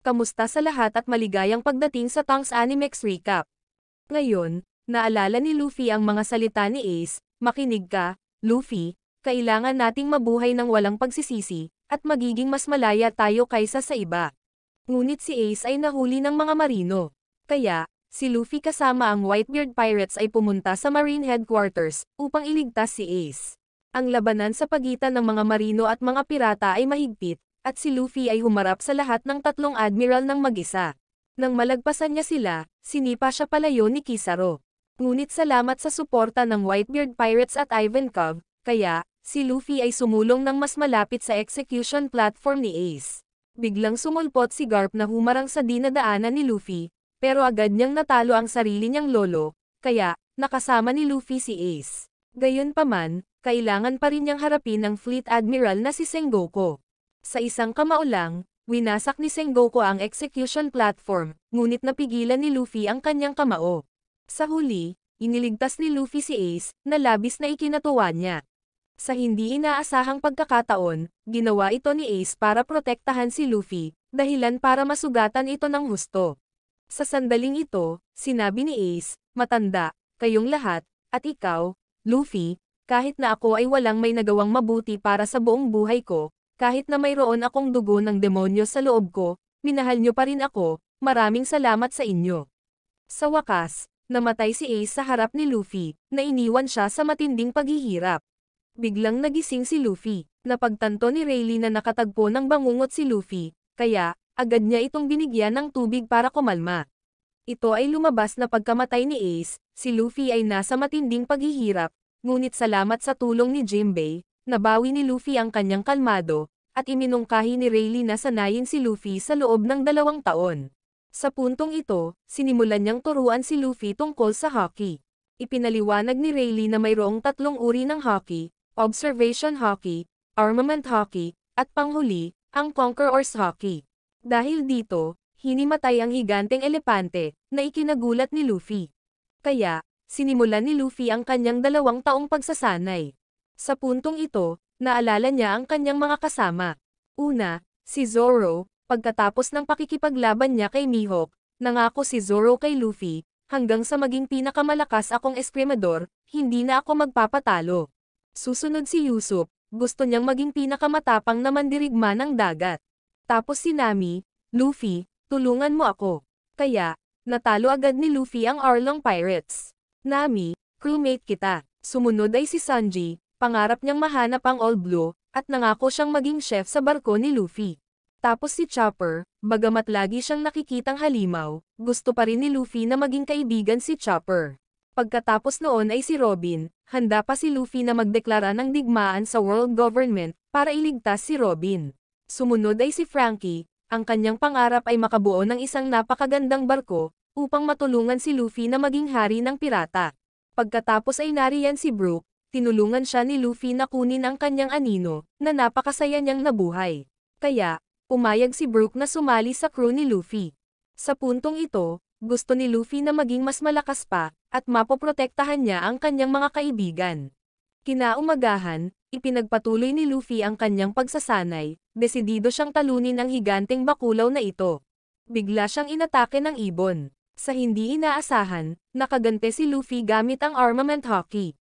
Kamusta sa lahat at maligayang pagdating sa Tongs Animex Recap. Ngayon, naalala ni Luffy ang mga salita ni Ace, makinig ka, Luffy, kailangan nating mabuhay ng walang pagsisisi, at magiging mas malaya tayo kaysa sa iba. Ngunit si Ace ay nahuli ng mga marino. Kaya, si Luffy kasama ang Whitebeard Pirates ay pumunta sa Marine Headquarters, upang iligtas si Ace. Ang labanan sa pagitan ng mga marino at mga pirata ay mahigpit, at si Luffy ay humarap sa lahat ng tatlong admiral ng mag-isa. Nang malagpasan niya sila, sinipa siya palayo ni Kizaru. Ngunit salamat sa suporta ng Whitebeard Pirates at Ivankov, kaya, si Luffy ay sumulong ng mas malapit sa execution platform ni Ace. Biglang sumulpot si Garp na humarang sa dinadaanan ni Luffy, pero agad niyang natalo ang sarili niyang lolo, kaya, nakasama ni Luffy si Ace. Gayunpaman, kailangan pa rin niyang harapin ang Fleet Admiral na si Sengoku. Sa isang kamao lang, winasak ni Sengoku ang execution platform, ngunit napigilan ni Luffy ang kanyang kamao. Sa huli, iniligtas ni Luffy si Ace, na labis na ikinatuwa niya. Sa hindi inaasahang pagkakataon, ginawa ito ni Ace para protektahan si Luffy, dahilan para masugatan ito ng husto. Sa sandaling ito, sinabi ni Ace, matanda, kayong lahat, at ikaw, Luffy, kahit na ako ay walang may nagawang mabuti para sa buong buhay ko, kahit na mayroon akong dugo ng demonyo sa loob ko, minahal niyo pa rin ako, maraming salamat sa inyo. Sa wakas, namatay si Ace sa harap ni Luffy, na iniwan siya sa matinding paghihirap. Biglang nagising si Luffy, napagtanto ni Rayleigh na nakatagpo ng bangungot si Luffy, kaya, agad niya itong binigyan ng tubig para kumalma. Ito ay lumabas na pagkamatay ni Ace, si Luffy ay nasa matinding paghihirap, ngunit salamat sa tulong ni Jinbei, nabawi ni Luffy ang kanyang kalmado, at iminungkahi ni Rayleigh na sanayin si Luffy sa loob ng 2 taon. Sa puntong ito, sinimulan niyang turuan si Luffy tungkol sa hockey. Ipinaliwanag ni Rayleigh na mayroong 3 uri ng hockey, observation hockey, armament hockey, at panghuli, ang conqueror's hockey. Dahil dito, hinimatay ang higanteng elepante, na ikinagulat ni Luffy. Kaya, sinimulan ni Luffy ang kanyang 2 taong pagsasanay. Sa puntong ito, naalala niya ang kanyang mga kasama. Una, si Zoro, pagkatapos ng pakikipaglaban niya kay Mihawk, nangako si Zoro kay Luffy, hanggang sa maging pinakamalakas akong eskrimador, hindi na ako magpapatalo. Susunod si Usopp, gusto niyang maging pinakamatapang na mandirigma ng dagat. Tapos si Nami, Luffy, tulungan mo ako. Kaya, natalo agad ni Luffy ang Arlong Pirates. Nami, crewmate kita. Sumunod ay si Sanji, pangarap niyang mahanap ang All Blue, at nangako siyang maging chef sa barko ni Luffy. Tapos si Chopper, bagamat lagi siyang nakikitang halimaw, gusto pa rin ni Luffy na maging kaibigan si Chopper. Pagkatapos noon ay si Robin, handa pa si Luffy na magdeklara ng digmaan sa world government, para iligtas si Robin. Sumunod ay si Frankie, ang kanyang pangarap ay makabuo ng isang napakagandang barko, upang matulungan si Luffy na maging hari ng pirata. Pagkatapos ay nariyan si Brook, tinulungan siya ni Luffy na kunin ang kanyang anino, na napakasaya niyang nabuhay. Kaya, pumayag si Brook na sumali sa crew ni Luffy. Sa puntong ito, gusto ni Luffy na maging mas malakas pa, at mapoprotektahan niya ang kanyang mga kaibigan. Kinaumagahan, ipinagpatuloy ni Luffy ang kanyang pagsasanay, desidido siyang talunin ang higanteng bakulaw na ito. Bigla siyang inatake ng ibon. Sa hindi inaasahan, nakagante si Luffy gamit ang armament hockey.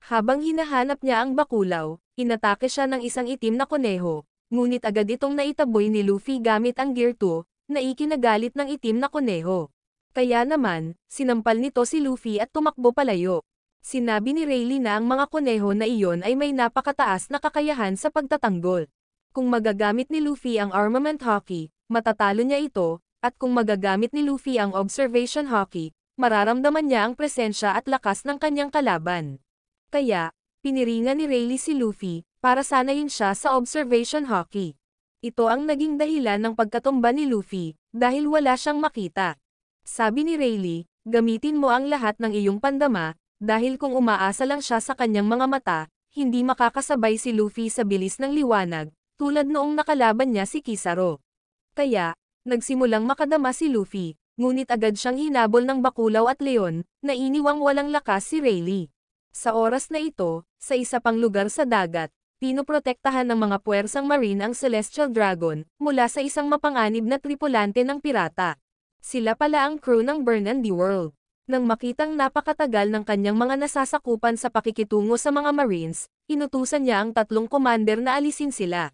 Habang hinahanap niya ang bakulaw, inatake siya ng isang itim na kuneho, ngunit agad itong naitaboy ni Luffy gamit ang Gear 2, na ikinagalit ng itim na kuneho. Kaya naman, sinampal nito si Luffy at tumakbo palayo. Sinabi ni Rayleigh na ang mga kuneho na iyon ay may napakataas na kakayahan sa pagtatanggol. Kung magagamit ni Luffy ang armament hockey, matatalo niya ito, at kung magagamit ni Luffy ang observation hockey, mararamdaman niya ang presensya at lakas ng kanyang kalaban. Kaya, piniringan ni Rayleigh si Luffy, para sanayin siya sa observation hockey. Ito ang naging dahilan ng pagkatumba ni Luffy, dahil wala siyang makita. Sabi ni Rayleigh, gamitin mo ang lahat ng iyong pandama, dahil kung umaasa lang siya sa kanyang mga mata, hindi makakasabay si Luffy sa bilis ng liwanag, tulad noong nakalaban niya si Kizaru. Kaya, nagsimulang makadama si Luffy, ngunit agad siyang hinabol ng bakulaw at leon, na iniwang walang lakas si Rayleigh. Sa oras na ito, sa isa pang lugar sa dagat, pinoprotektahan ng mga puwersang marine ang Celestial Dragon, mula sa isang mapanganib na tripulante ng pirata. Sila pala ang crew ng Burn and the World. Nang makitang napakatagal ng kanyang mga nasasakupan sa pakikitungo sa mga Marines, inutusan niya ang 3 commander na alisin sila.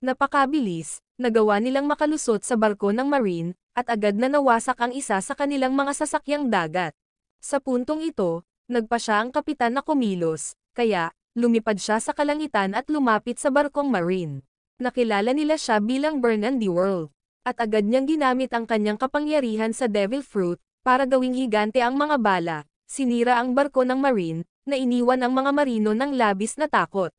Napakabilis, nagawa nilang makalusot sa barko ng Marine, at agad na nawasak ang isa sa kanilang mga sasakyang dagat. Sa puntong ito, nagpa siya ang kapitan na kumilos, kaya, lumipad siya sa kalangitan at lumapit sa barkong Marine. Nakilala nila siya bilang Burn and the World, at agad niyang ginamit ang kanyang kapangyarihan sa Devil Fruit, para gawing higante ang mga bala. Sinira ang barko ng Marine, na iniwan ang mga marino ng labis na takot.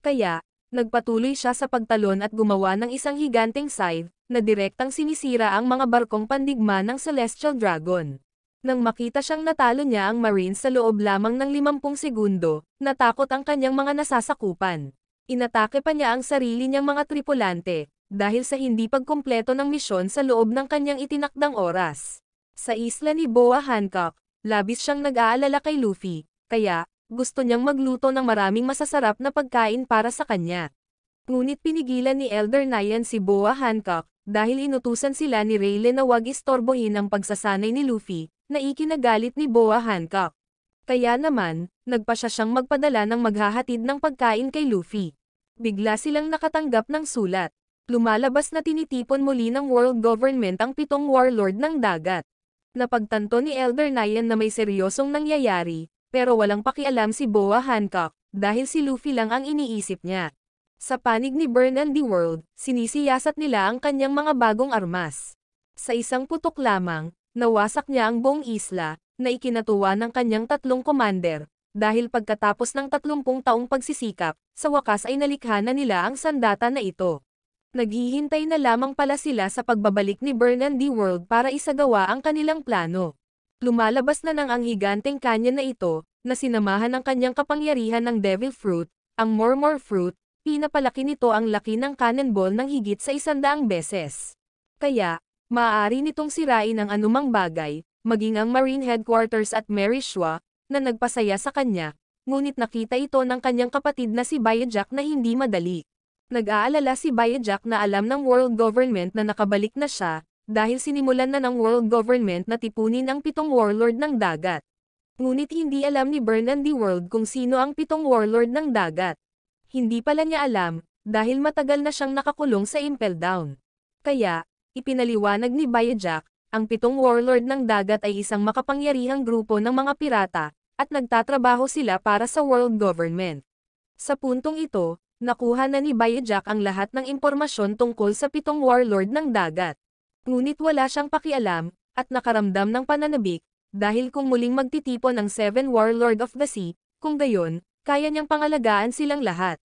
Kaya, nagpatuloy siya sa pagtalon at gumawa ng isang higanteng scythe, na direktang sinisira ang mga barkong pandigma ng Celestial Dragon. Nang makita siyang natalo niya ang Marines sa loob lamang ng 50 segundo, natakot ang kanyang mga nasasakupan. Inatake pa niya ang sarili niyang mga tripulante, dahil sa hindi pagkumpleto ng misyon sa loob ng kanyang itinakdang oras. Sa isla ni Boa Hancock, labis siyang nag-aalala kay Luffy, kaya, gusto niyang magluto ng maraming masasarap na pagkain para sa kanya. Ngunit pinigilan ni Elder Nyan si Boa Hancock, dahil inutusan sila ni Rayleigh na wag istorbohin ang pagsasanay ni Luffy, na ikinagalit ni Boa Hancock. Kaya naman, nagpa siya siyang magpadala ng maghahatid ng pagkain kay Luffy. Bigla silang nakatanggap ng sulat. Lumalabas na tinitipon muli ng world government ang 7 warlord ng dagat. Napagtanto ni Elder Nyan na may seryosong nangyayari, pero walang pakialam si Boa Hancock, dahil si Luffy lang ang iniisip niya. Sa panig ni Burn and the World, sinisiyasat nila ang kanyang mga bagong armas. Sa isang putok lamang, nawasak niya ang buong isla, na ikinatuwa ng kanyang 3 commander, dahil pagkatapos ng 30 taong pagsisikap, sa wakas ay nalikha na nila ang sandata na ito. Naghihintay na lamang pala sila sa pagbabalik ni Burn and the World para isagawa ang kanilang plano. Lumalabas na ang higanteng canyon na ito, na sinamahan ng kanyang kapangyarihan ng Devil Fruit, ang Murmur Fruit, pinapalaki nito ang laki ng cannonball ng higit sa 100 beses. Kaya, maaari nitong sirain ang anumang bagay, maging ang Marine Headquarters at Mary Shua, na nagpasaya sa kanya, ngunit nakita ito ng kanyang kapatid na si Bayajack na hindi madali. Nag-aalala si Bayajack na alam ng world government na nakabalik na siya, dahil sinimulan na ng world government na tipunin ang 7 warlord ng dagat. Ngunit hindi alam ni Burn and the World kung sino ang 7 warlord ng dagat. Hindi pala niya alam, dahil matagal na siyang nakakulong sa Impel Down. Kaya, ipinaliwanag ni Bayajack, ang 7 warlord ng dagat ay isang makapangyarihang grupo ng mga pirata, at nagtatrabaho sila para sa world government. Sa puntong ito, nakuha na ni Bayajack ang lahat ng impormasyon tungkol sa 7 warlord ng dagat. Ngunit wala siyang pakialam, at nakaramdam ng pananabik, dahil kung muling magtitipon ang 7 warlord of the sea, kung gayon, kaya niyang pangalagaan silang lahat.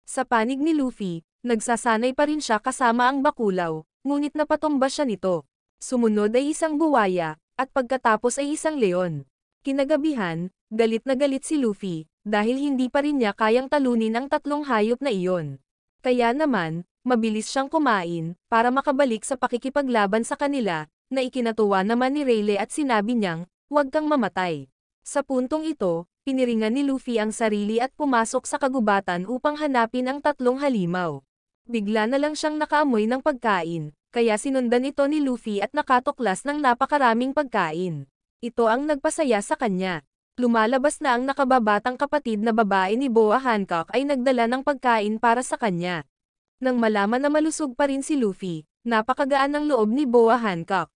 Sa panig ni Luffy, nagsasanay pa rin siya kasama ang bakulaw, ngunit napatumba siya nito. Sumunod ay isang buwaya, at pagkatapos ay isang leon. Kinagabihan, galit na galit si Luffy, dahil hindi pa rin niya kayang talunin ang 3 hayop na iyon. Kaya naman, mabilis siyang kumain, para makabalik sa pakikipaglaban sa kanila, na ikinatuwa naman ni Rayleigh at sinabi niyang, "Huwag kang mamatay." Sa puntong ito, piniringan ni Luffy ang sarili at pumasok sa kagubatan upang hanapin ang 3 halimaw. Bigla na lang siyang nakaamoy ng pagkain, kaya sinundan ito ni Luffy at nakatuklas ng napakaraming pagkain. Ito ang nagpasaya sa kanya. Lumalabas na ang nakababatang kapatid na babae ni Boa Hancock ay nagdala ng pagkain para sa kanya. Nang malaman na malusog pa rin si Luffy, napakagaan ng loob ni Boa Hancock.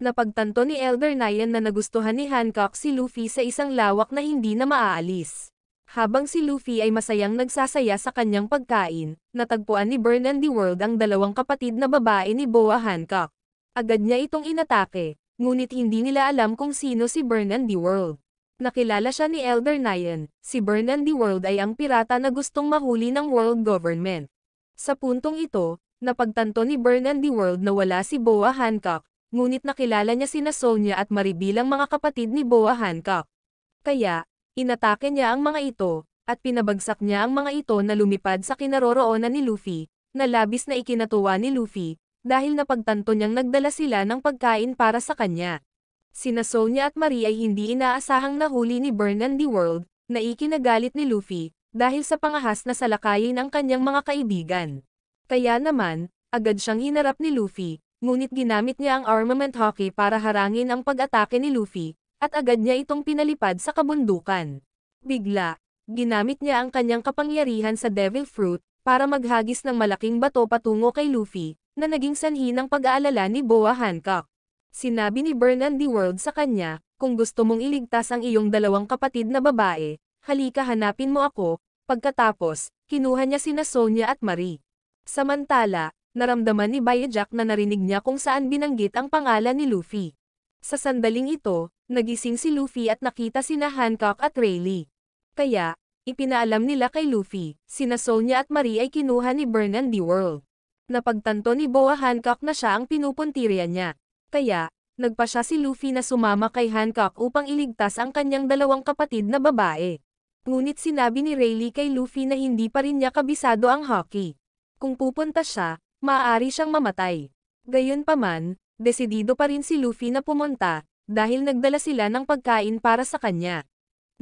Napagtanto ni Elder Nyan na nagustuhan ni Hancock si Luffy sa isang lawak na hindi na maaalis. Habang si Luffy ay masayang nagsasaya sa kanyang pagkain, natagpuan ni Burn and the World ang 2 kapatid na babae ni Boa Hancock. Agad niya itong inatake, ngunit hindi nila alam kung sino si Burn and the World. Nakilala siya ni Elder Nyan, si Burn and the World ay ang pirata na gustong mahuli ng world government. Sa puntong ito, napagtanto ni Burn and the World na wala si Boa Hancock, ngunit nakilala niya sina Sonya at Mari bilang mga kapatid ni Boa Hancock. Kaya, inatake niya ang mga ito, at pinabagsak niya ang mga ito na lumipad sa kinaroroonan ni Luffy, na labis na ikinatuwa ni Luffy, dahil napagtanto niyang nagdala sila ng pagkain para sa kanya. Sina Sonya at Mari ay hindi inaasahang nahuli ni Burn and the World, na ikinagalit ni Luffy, dahil sa pangahas na salakayin ang kanyang mga kaibigan. Kaya naman, agad siyang hinarap ni Luffy, ngunit ginamit niya ang armament hockey para harangin ang pag-atake ni Luffy, at agad niya itong pinalipad sa kabundukan. Bigla, ginamit niya ang kanyang kapangyarihan sa Devil Fruit, para maghagis ng malaking bato patungo kay Luffy, na naging sanhi ng pag-aalala ni Boa Hancock. Sinabi ni Burn and the World sa kanya, kung gusto mong iligtas ang iyong dalawang kapatid na babae, halika hanapin mo ako. Pagkatapos, kinuha niya sina Sonya at Marie. Samantala, naramdaman ni Bojack na narinig niya kung saan binanggit ang pangalan ni Luffy. Sa sandaling ito, nagising si Luffy at nakita sina Hancock at Rayleigh. Kaya, ipinaalam nila kay Luffy, sina Sonya at Marie ay kinuha ni Burn and the World. Napagtanto ni Boa Hancock na siya ang pinupuntirya niya. Kaya, nagpa siya si Luffy na sumama kay Hancock upang iligtas ang kanyang dalawang kapatid na babae. Ngunit sinabi ni Rayleigh kay Luffy na hindi pa rin niya kabisado ang hockey. Kung pupunta siya, maaari siyang mamatay. Gayunpaman, desidido pa rin si Luffy na pumunta, dahil nagdala sila ng pagkain para sa kanya.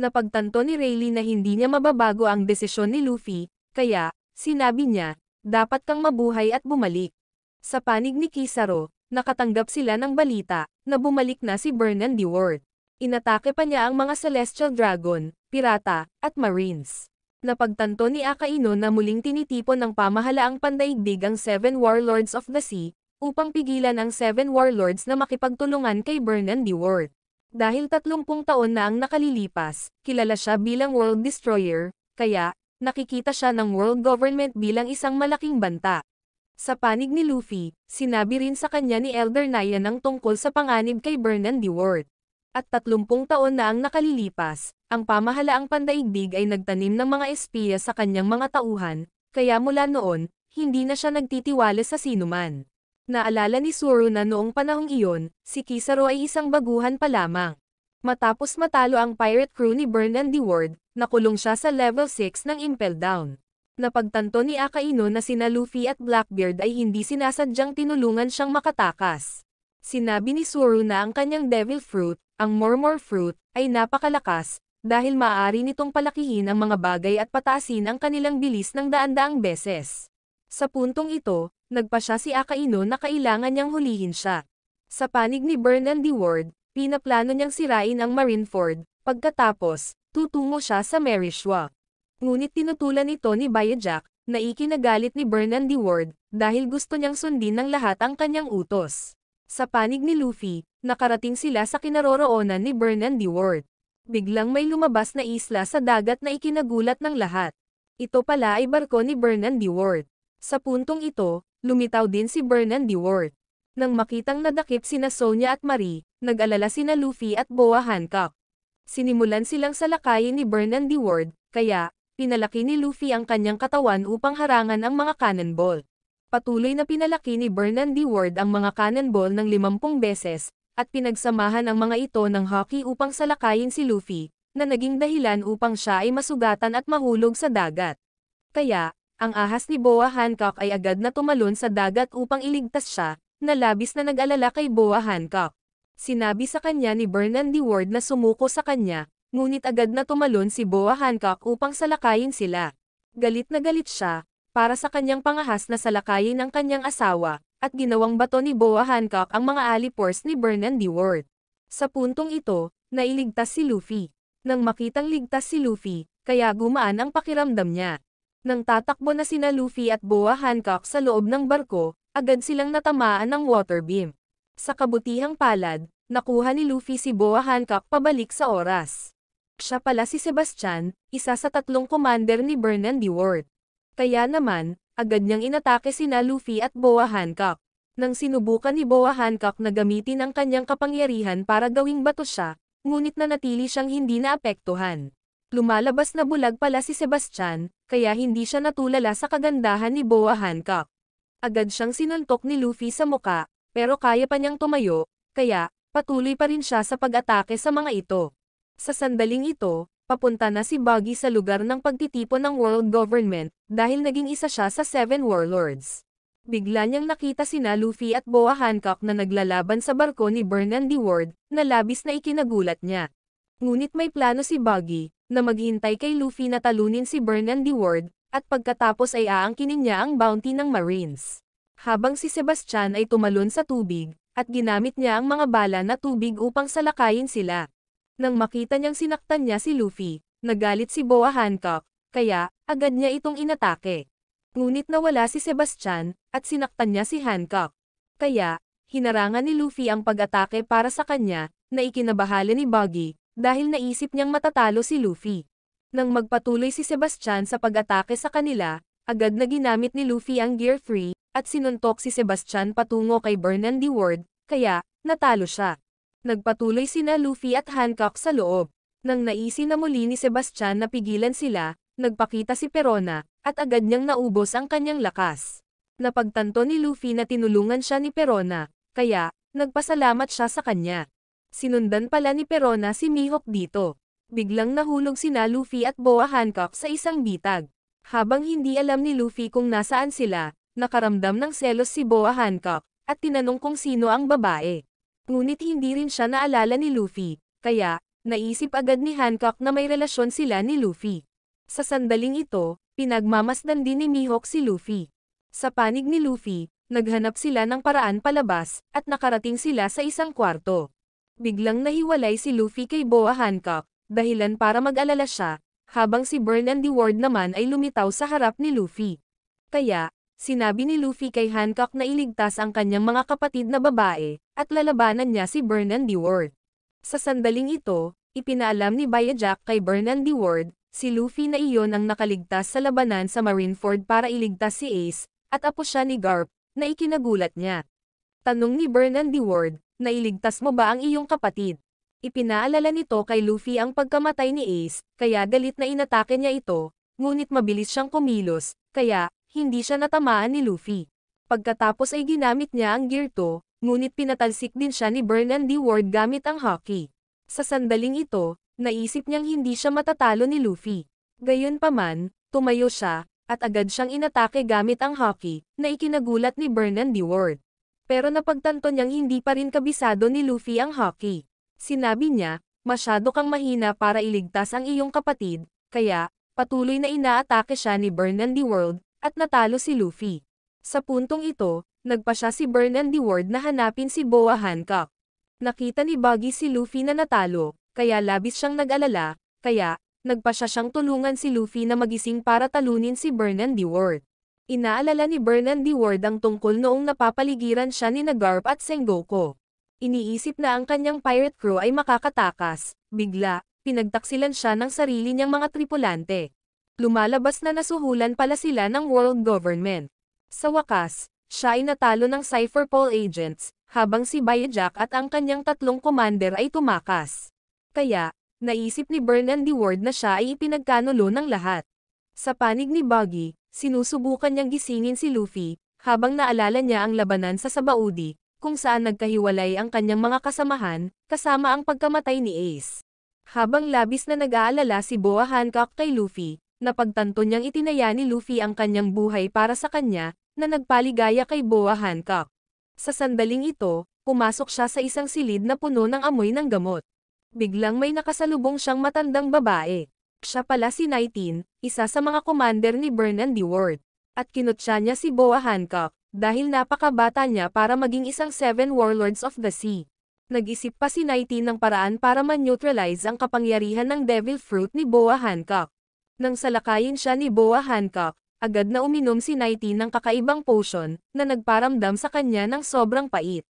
Napagtanto ni Rayleigh na hindi niya mababago ang desisyon ni Luffy, kaya, sinabi niya, dapat kang mabuhay at bumalik. Sa panig ni Kizaru, nakatanggap sila ng balita, na bumalik na si Burn and the World. Inatake pa niya ang mga Celestial Dragon, Pirata, at Marines. Napagtanto ni Akaino na muling tinitipon ng pamahalaang pandaigdig ang 7 Warlords of the Sea, upang pigilan ang 7 Warlords na makipagtulungan kay Burn and the World. Dahil 30 taon na ang nakalilipas, kilala siya bilang World Destroyer, kaya, nakikita siya ng World Government bilang isang malaking banta. Sa panig ni Luffy, sinabi rin sa kanya ni Elder Naya ng tungkol sa panganib kay Burn and the World. At 30 taon na ang nakalilipas, ang pamahalaang pandaigdig ay nagtanim ng mga espiya sa kanyang mga tauhan, kaya mula noon, hindi na siya nagtitiwala sa sinuman. Naalala ni Zoro na noong panahong iyon, si Kizaru ay isang baguhan pa lamang. Matapos matalo ang pirate crew ni Burn and the World, nakulong siya sa level 6 ng Impel Down. Napagtanto ni Akaino na sina Luffy at Blackbeard ay hindi sinasadyang tinulungan siyang makatakas. Sinabi ni Zoro na ang kanyang Devil Fruit, ang Murmur Fruit, ay napakalakas, dahil maaari nitong palakihin ang mga bagay at pataasin ang kanilang bilis ng daan-daang beses. Sa puntong ito, nagpa siya si Akaino na kailangan niyang hulihin siya. Sa panig ni Burn and the World, pinaplano niyang sirain ang Marineford, pagkatapos, tutungo siya sa Merishwa. Ngunit tinutulan ito ni Bojack, na ikinagalit ni Burn and the World, dahil gusto niyang sundin ng lahat ang kanyang utos. Sa panig ni Luffy, nakarating sila sa kinaroroonan ni Burn and the World. Biglang may lumabas na isla sa dagat na ikinagulat ng lahat. Ito pala ay barko ni Burn and the World. Sa puntong ito, lumitaw din si Burn and the World. Nang makitang nadakip sina Sonya at Marie, nag-alala sina Luffy at Boa Hancock. Sinimulan silang salakayin ni Burn and the World, kaya, pinalaki ni Luffy ang kanyang katawan upang harangan ang mga cannonball. Patuloy na pinalaki ni Burn and the World ang mga cannonball ng 50 beses, at pinagsamahan ang mga ito ng hockey upang salakayin si Luffy, na naging dahilan upang siya ay masugatan at mahulog sa dagat. Kaya, ang ahas ni Boa Hancock ay agad na tumalon sa dagat upang iligtas siya, na labis na nag-alala kay Boa Hancock. Sinabi sa kanya ni Burn and the World na sumuko sa kanya, ngunit agad na tumalon si Boa Hancock upang salakayin sila. Galit na galit siya, para sa kanyang pangahas na salakayin ang kanyang asawa, at ginawang bato ni Boa Hancock ang mga alipores ni Burn and the World. Sa puntong ito, nailigtas si Luffy. Nang makitang ligtas si Luffy, kaya gumaan ang pakiramdam niya. Nang tatakbo na sina Luffy at Boa Hancock sa loob ng barko, agad silang natamaan ng water beam. Sa kabutihang palad, nakuha ni Luffy si Boa Hancock pabalik sa oras. Siya pala si Sebastian, isa sa 3 commander ni Burn and the World. Kaya naman, agad niyang inatake sina Luffy at Boa Hancock. Nang sinubukan ni Boa Hancock na gamitin ang kanyang kapangyarihan para gawing bato siya, ngunit nanatili siyang hindi naapektuhan. Lumalabas na bulag pala si Sebastian, kaya hindi siya natulala sa kagandahan ni Boa Hancock. Agad siyang sinuntok ni Luffy sa muka, pero kaya pa niyang tumayo, kaya, patuloy pa rin siya sa pag-atake sa mga ito. Sa sandaling ito, papunta na si Buggy sa lugar ng pagtitipon ng World Government, dahil naging isa siya sa 7 Warlords. Bigla niyang nakita sina Luffy at Boa Hancock na naglalaban sa barko ni Burn and the World, na labis na ikinagulat niya. Ngunit may plano si Buggy, na maghintay kay Luffy na talunin si Burnand Ward, at pagkatapos ay aangkinin niya ang bounty ng Marines. Habang si Sebastian ay tumalon sa tubig, at ginamit niya ang mga bala na tubig upang salakayin sila. Nang makita niyang sinaktan niya si Luffy, nagalit si Boa Hancock, kaya, agad niya itong inatake. Ngunit nawala si Sebastian, at sinaktan niya si Hancock. Kaya, hinarangan ni Luffy ang pag-atake para sa kanya, na ikinabahala ni Buggy, dahil naisip niyang matatalo si Luffy. Nang magpatuloy si Sebastian sa pag-atake sa kanila, agad na ginamit ni Luffy ang Gear 3, at sinuntok si Sebastian patungo kay Burnand Ward, kaya, natalo siya. Nagpatuloy sina Luffy at Hancock sa loob. Nang naisin na muli ni Sebastian na pigilan sila, nagpakita si Perona, at agad niyang naubos ang kanyang lakas. Napagtanto ni Luffy na tinulungan siya ni Perona, kaya, nagpasalamat siya sa kanya. Sinundan pala ni Perona si Mihawk dito. Biglang nahulog sina Luffy at Boa Hancock sa isang bitag. Habang hindi alam ni Luffy kung nasaan sila, nakaramdam ng selos si Boa Hancock, at tinanong kung sino ang babae. Ngunit hindi rin siya naalala ni Luffy, kaya, naisip agad ni Hancock na may relasyon sila ni Luffy. Sa sandaling ito, pinagmamasdan din ni Mihawk si Luffy. Sa panig ni Luffy, naghanap sila ng paraan palabas, at nakarating sila sa isang kwarto. Biglang nahiwalay si Luffy kay Boa Hancock, dahilan para mag-alala siya, habang si Burnand Ward naman ay lumitaw sa harap ni Luffy. Kaya, sinabi ni Luffy kay Hancock na iligtas ang kanyang mga kapatid na babae, at lalabanan niya si Burnand Ward. Sa sandaling ito, ipinaalam ni Bayajack kay Burnand Ward, si Luffy na iyon ang nakaligtas sa labanan sa Marineford para iligtas si Ace, at apo siya ni Garp, na ikinagulat niya. Tanong ni Burnand Ward, nailigtas mo ba ang iyong kapatid? Ipinaalala nito kay Luffy ang pagkamatay ni Ace, kaya galit na inatake niya ito, ngunit mabilis siyang kumilos, kaya, hindi siya natamaan ni Luffy. Pagkatapos ay ginamit niya ang Gear 2, ngunit pinatalsik din siya ni Burnand Ward gamit ang Haki. Sa sandaling ito, naisip niyang hindi siya matatalo ni Luffy. Gayunpaman, tumayo siya, at agad siyang inatake gamit ang Haki, na ikinagulat ni Burnand Ward. Pero napagtanto niyang hindi pa rin kabisado ni Luffy ang Haki. Sinabi niya, masyado kang mahina para iligtas ang iyong kapatid, kaya, patuloy na inaatake siya ni Burnand Ward, at natalo si Luffy. Sa puntong ito, nagpa siya si Burnand Ward na hanapin si Boa Hancock. Nakita ni Buggy si Luffy na natalo, kaya labis siyang nag-alala, kaya, nagpa siya siyang tulungan si Luffy na magising para talunin si Burnand Ward. Inaalala ni Burnand Ward ang tungkol noong napapaligiran siya ni Garp at Sengoku. Iniisip na ang kanyang pirate crew ay makakatakas, bigla, pinagtaksilan siya ng sarili niyang mga tripulante. Lumalabas na nasuhulan pala sila ng world government. Sa wakas, siya ay natalo ng Cypherpol agents, habang si Bayajack at ang kanyang tatlong commander ay tumakas. Kaya, naisip ni Burnand Ward na siya ay ipinagkanulo ng lahat. Sa panig ni Buggy, sinusubukan niyang gisingin si Luffy, habang naalala niya ang labanan sa Sabaudi, kung saan nagkahiwalay ang kanyang mga kasamahan, kasama ang pagkamatay ni Ace. Habang labis na nag-aalala si Boa Hancock kay Luffy, napagtanto niyang itinaya ni Luffy ang kanyang buhay para sa kanya, na nagpaligaya kay Boa Hancock. Sa sandaling ito, pumasok siya sa isang silid na puno ng amoy ng gamot. Biglang may nakasalubong siyang matandang babae. Siya pala si 19, isa sa mga commander ni Burnand Ward. At kinutya niya si Boa Hancock, dahil napakabata niya para maging isang 7 Warlords of the Sea. Nag-isip pa si 19 ng paraan para man-neutralize ang kapangyarihan ng Devil Fruit ni Boa Hancock. Nang salakayin siya ni Boa Hancock, agad na uminom si 19 ng kakaibang potion, na nagparamdam sa kanya ng sobrang pait.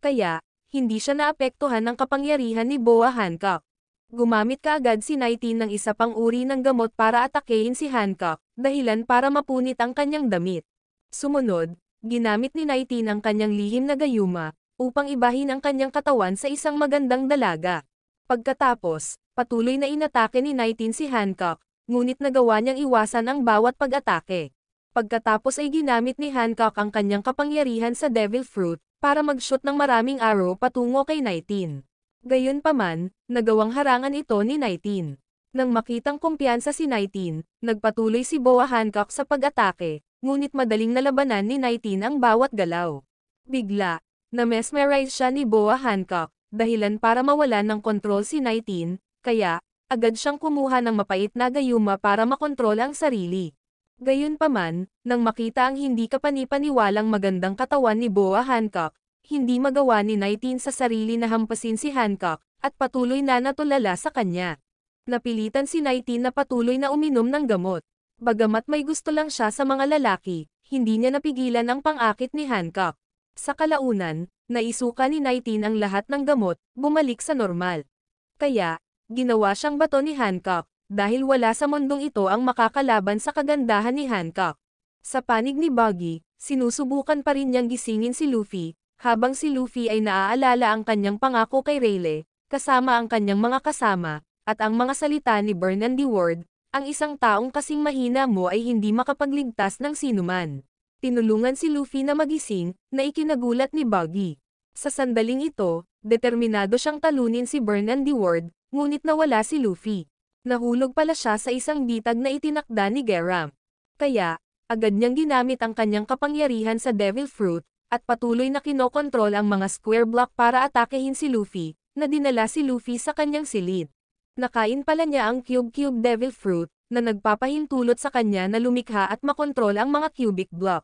Kaya, hindi siya naapektuhan ng kapangyarihan ni Boa Hancock. Gumamit kaagad si 19 ng isa pang uri ng gamot para atakehin si Hancock, dahilan para mapunit ang kanyang damit. Sumunod, ginamit ni 19 ang kanyang lihim na gayuma, upang ibahin ang kanyang katawan sa isang magandang dalaga. Pagkatapos, patuloy na inatake ni 19 si Hancock, ngunit nagawa niyang iwasan ang bawat pag-atake. Pagkatapos ay ginamit ni Hancock ang kanyang kapangyarihan sa Devil Fruit, para mag-shoot ng maraming arrow patungo kay 19. Gayunpaman, nagawang harangan ito ni 19. Nang makitang kumpiyansa si 19, nagpatuloy si Boa Hancock sa pag-atake, ngunit madaling nalabanan ni 19 ang bawat galaw. Bigla, na-mesmerize siya ni Boa Hancock, dahilan para mawalan ng kontrol si 19, kaya, agad siyang kumuha ng mapait na gayuma para makontrol ang sarili. Gayunpaman, nang makita ang hindi kapani-paniwalang magandang katawan ni Boa Hancock, hindi magawa ni 19 sa sarili na hampasin si Hancock, at patuloy na natulala sa kanya. Napilitan si 19 na patuloy na uminom ng gamot. Bagamat may gusto lang siya sa mga lalaki, hindi niya napigilan ang pang-akit ni Hancock. Sa kalaunan, naisuka ni 19 ang lahat ng gamot, bumalik sa normal. Kaya, ginawa siyang bato ni Hancock, dahil wala sa mundong ito ang makakalaban sa kagandahan ni Hancock. Sa panig ni Buggy, sinusubukan pa rin niyang gisingin si Luffy, habang si Luffy ay naaalala ang kanyang pangako kay Rayleigh, kasama ang kanyang mga kasama, at ang mga salita ni Burnand Ward, ang isang taong kasing mahina mo ay hindi makapagligtas ng sinuman. Tinulungan si Luffy na magising, na ikinagulat ni Buggy. Sa sandaling ito, determinado siyang talunin si Burnand Ward, ngunit nawala si Luffy. Nahulog pala siya sa isang bitag na itinakda ni Garam. Kaya, agad niyang ginamit ang kanyang kapangyarihan sa Devil Fruit, at patuloy na kinokontrol ang mga square block para atakehin si Luffy, na dinala si Luffy sa kanyang silid. Nakain pala niya ang Cube Devil Fruit, na nagpapahintulot sa kanya na lumikha at makontrol ang mga cubic block.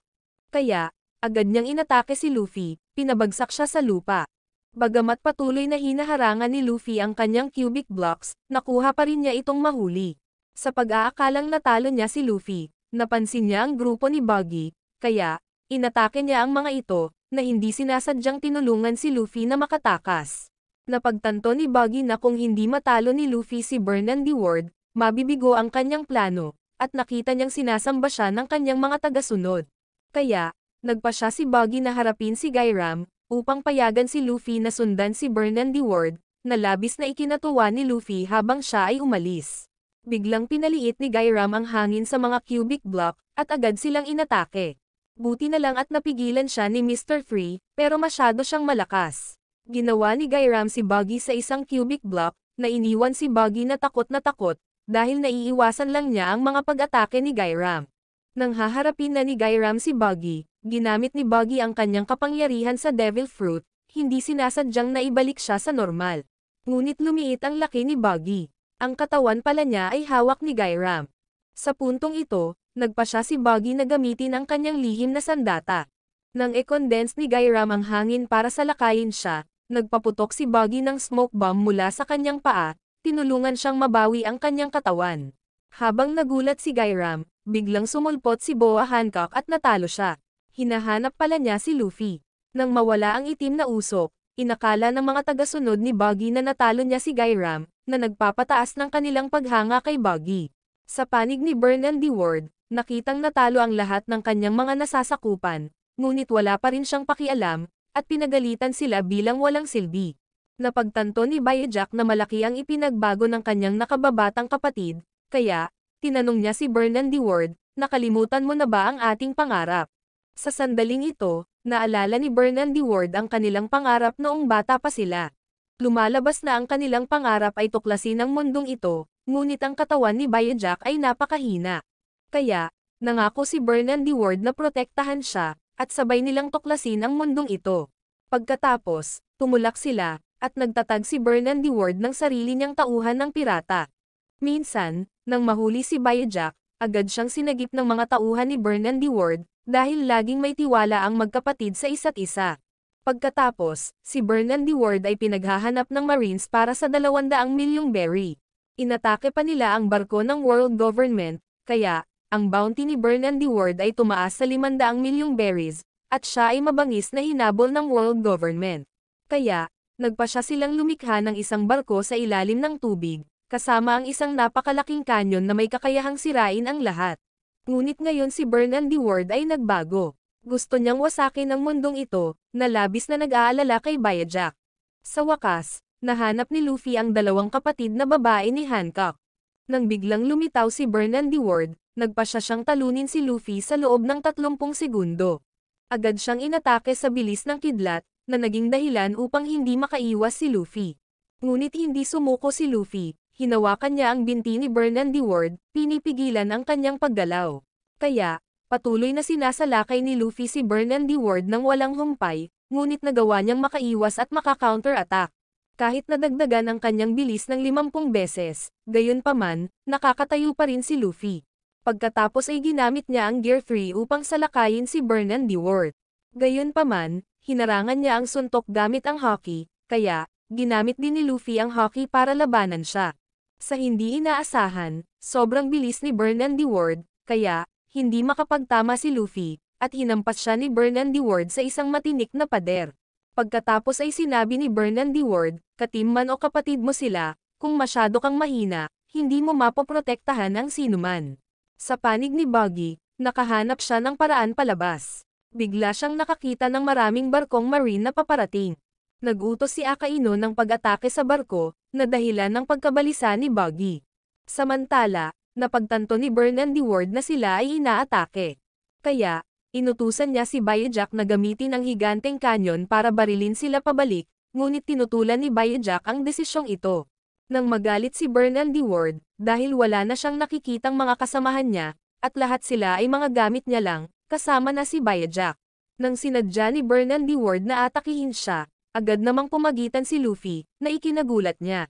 Kaya, agad niyang inatake si Luffy, pinabagsak siya sa lupa. Bagamat patuloy na hinaharangan ni Luffy ang kanyang cubic blocks, nakuha pa rin niya itong mahuli. Sa pag-aakalang natalo niya si Luffy, napansin niya ang grupo ni Buggy, kaya, inatake niya ang mga ito, na hindi sinasadyang tinulungan si Luffy na makatakas. Napagtanto ni Buggy na kung hindi matalo ni Luffy si Burnand Ward, mabibigo ang kanyang plano, at nakita niyang sinasamba siya ng kanyang mga tagasunod. Kaya, nagpa siya si Buggy na harapin si Garam, upang payagan si Luffy na sundan si Burnand Ward, na labis na ikinatuwa ni Luffy habang siya ay umalis. Biglang pinaliit ni Garam ang hangin sa mga cubic block, at agad silang inatake. Buti na lang at napigilan siya ni Mr. Free, pero masyado siyang malakas. Ginawa ni Garam si Buggy sa isang cubic block, na iniwan si Buggy na takot, dahil naiiwasan lang niya ang mga pag-atake ni Garam. Nang haharapin na ni Garam si Buggy, ginamit ni Buggy ang kanyang kapangyarihan sa Devil Fruit, hindi sinasadyang naibalik siya sa normal. Ngunit lumiit ang laki ni Buggy. Ang katawan pala niya ay hawak ni Garam. Sa puntong ito, nagpa siya si Buggy na gamitin ang kanyang lihim na sandata. Nang i-condense ni Garam ang hangin para salakayin siya, nagpaputok si Buggy ng smoke bomb mula sa kanyang paa, tinulungan siyang mabawi ang kanyang katawan. Habang nagulat si Garam, biglang sumulpot si Boa Hancock at natalo siya. Hinahanap pala niya si Luffy. Nang mawala ang itim na usok, inakala ng mga tagasunod ni Buggy na natalo niya si Garam, na nagpapataas ng kanilang paghanga kay Buggy. Sa panig ni Burnand Ward, nakitang natalo ang lahat ng kanyang mga nasasakupan, ngunit wala pa rin siyang pakialam, at pinagalitan sila bilang walang silbi. Napagtanto ni Bojack na malaki ang ipinagbago ng kanyang nakababatang kapatid, kaya, tinanong niya si Burnand Ward, nakalimutan mo na ba ang ating pangarap? Sa sandaling ito, naalala ni Burnand Ward ang kanilang pangarap noong bata pa sila. Lumalabas na ang kanilang pangarap ay tuklasin ang mundong ito, ngunit ang katawan ni Bojack ay napakahina. Kaya, nangako si Burnand Ward na protektahan siya, at sabay nilang tuklasin ang mundong ito. Pagkatapos, tumulak sila, at nagtatag si Burnand Ward ng sarili niyang tauhan ng pirata. Minsan, nang mahuli si Bojack, agad siyang sinagip ng mga tauhan ni Burnand Ward, dahil laging may tiwala ang magkapatid sa isa't isa. Pagkatapos, si Burnand Ward ay pinaghahanap ng Marines para sa 200 milyong berry. Inatake pa nila ang barko ng World Government, kaya, ang bounty ni Burnand Ward ay tumaas sa 500 milyong berries, at siya ay mabangis na hinabol ng World Government. Kaya, nagpa siya silang lumikha ng isang barko sa ilalim ng tubig, kasama ang isang napakalaking kanyon na may kakayahang sirain ang lahat. Ngunit ngayon si Burnand Ward ay nagbago. Gusto niyang wasakin ang mundong ito, na labis na nag-aalala kay Bojack. Sa wakas, nahanap ni Luffy ang dalawang kapatid na babae ni Hancock. Nang biglang lumitaw si Burnand Ward, nagpa siya siyang talunin si Luffy sa loob ng 30 segundo. Agad siyang inatake sa bilis ng kidlat, na naging dahilan upang hindi makaiwas si Luffy. Ngunit hindi sumuko si Luffy, hinawakan niya ang binti ni Burnand Ward, pinipigilan ang kanyang paggalaw. Kaya, patuloy na sinasalakay ni Luffy si Burnand Ward ng walang humpay, ngunit nagawa niyang makaiwas at maka-counter-attack. Kahit nadagdagan ang kanyang bilis ng 50 beses, gayunpaman, nakakatayo pa rin si Luffy. Pagkatapos ay ginamit niya ang Gear 3 upang salakayin si Burnand-Dewort. Gayunpaman, hinarangan niya ang suntok gamit ang Haki, kaya, ginamit din ni Luffy ang Haki para labanan siya. Sa hindi inaasahan, sobrang bilis ni Burnand-Dewort, kaya, hindi makapagtama si Luffy, at hinampas siya ni Burnand-Dewort sa isang matinik na pader. Pagkatapos ay sinabi ni Burnand-Dewort, katim man o kapatid mo sila, kung masyado kang mahina, hindi mo mapoprotektahan ang sinuman. Sa panig ni Buggy, nakahanap siya ng paraan palabas. Bigla siyang nakakita ng maraming barkong marine na paparating. Nagutos si Akaino ng pag-atake sa barko, na dahilan ng pagkabalisa ni Buggy. Samantala, napagtanto ni Burnand-Dewort na sila ay inaatake. Kaya, inutusan niya si Bayajack na gamitin ang higanteng kanyon para barilin sila pabalik, ngunit tinutulan ni Bayajack ang desisyong ito. Nang magalit si Burnand-Dewort, dahil wala na siyang nakikitang mga kasamahan niya, at lahat sila ay mga gamit niya lang, kasama na si Bayajack. Nang sinadya ni Burnand-Dewort na atakihin siya, agad namang pumagitan si Luffy, na ikinagulat niya.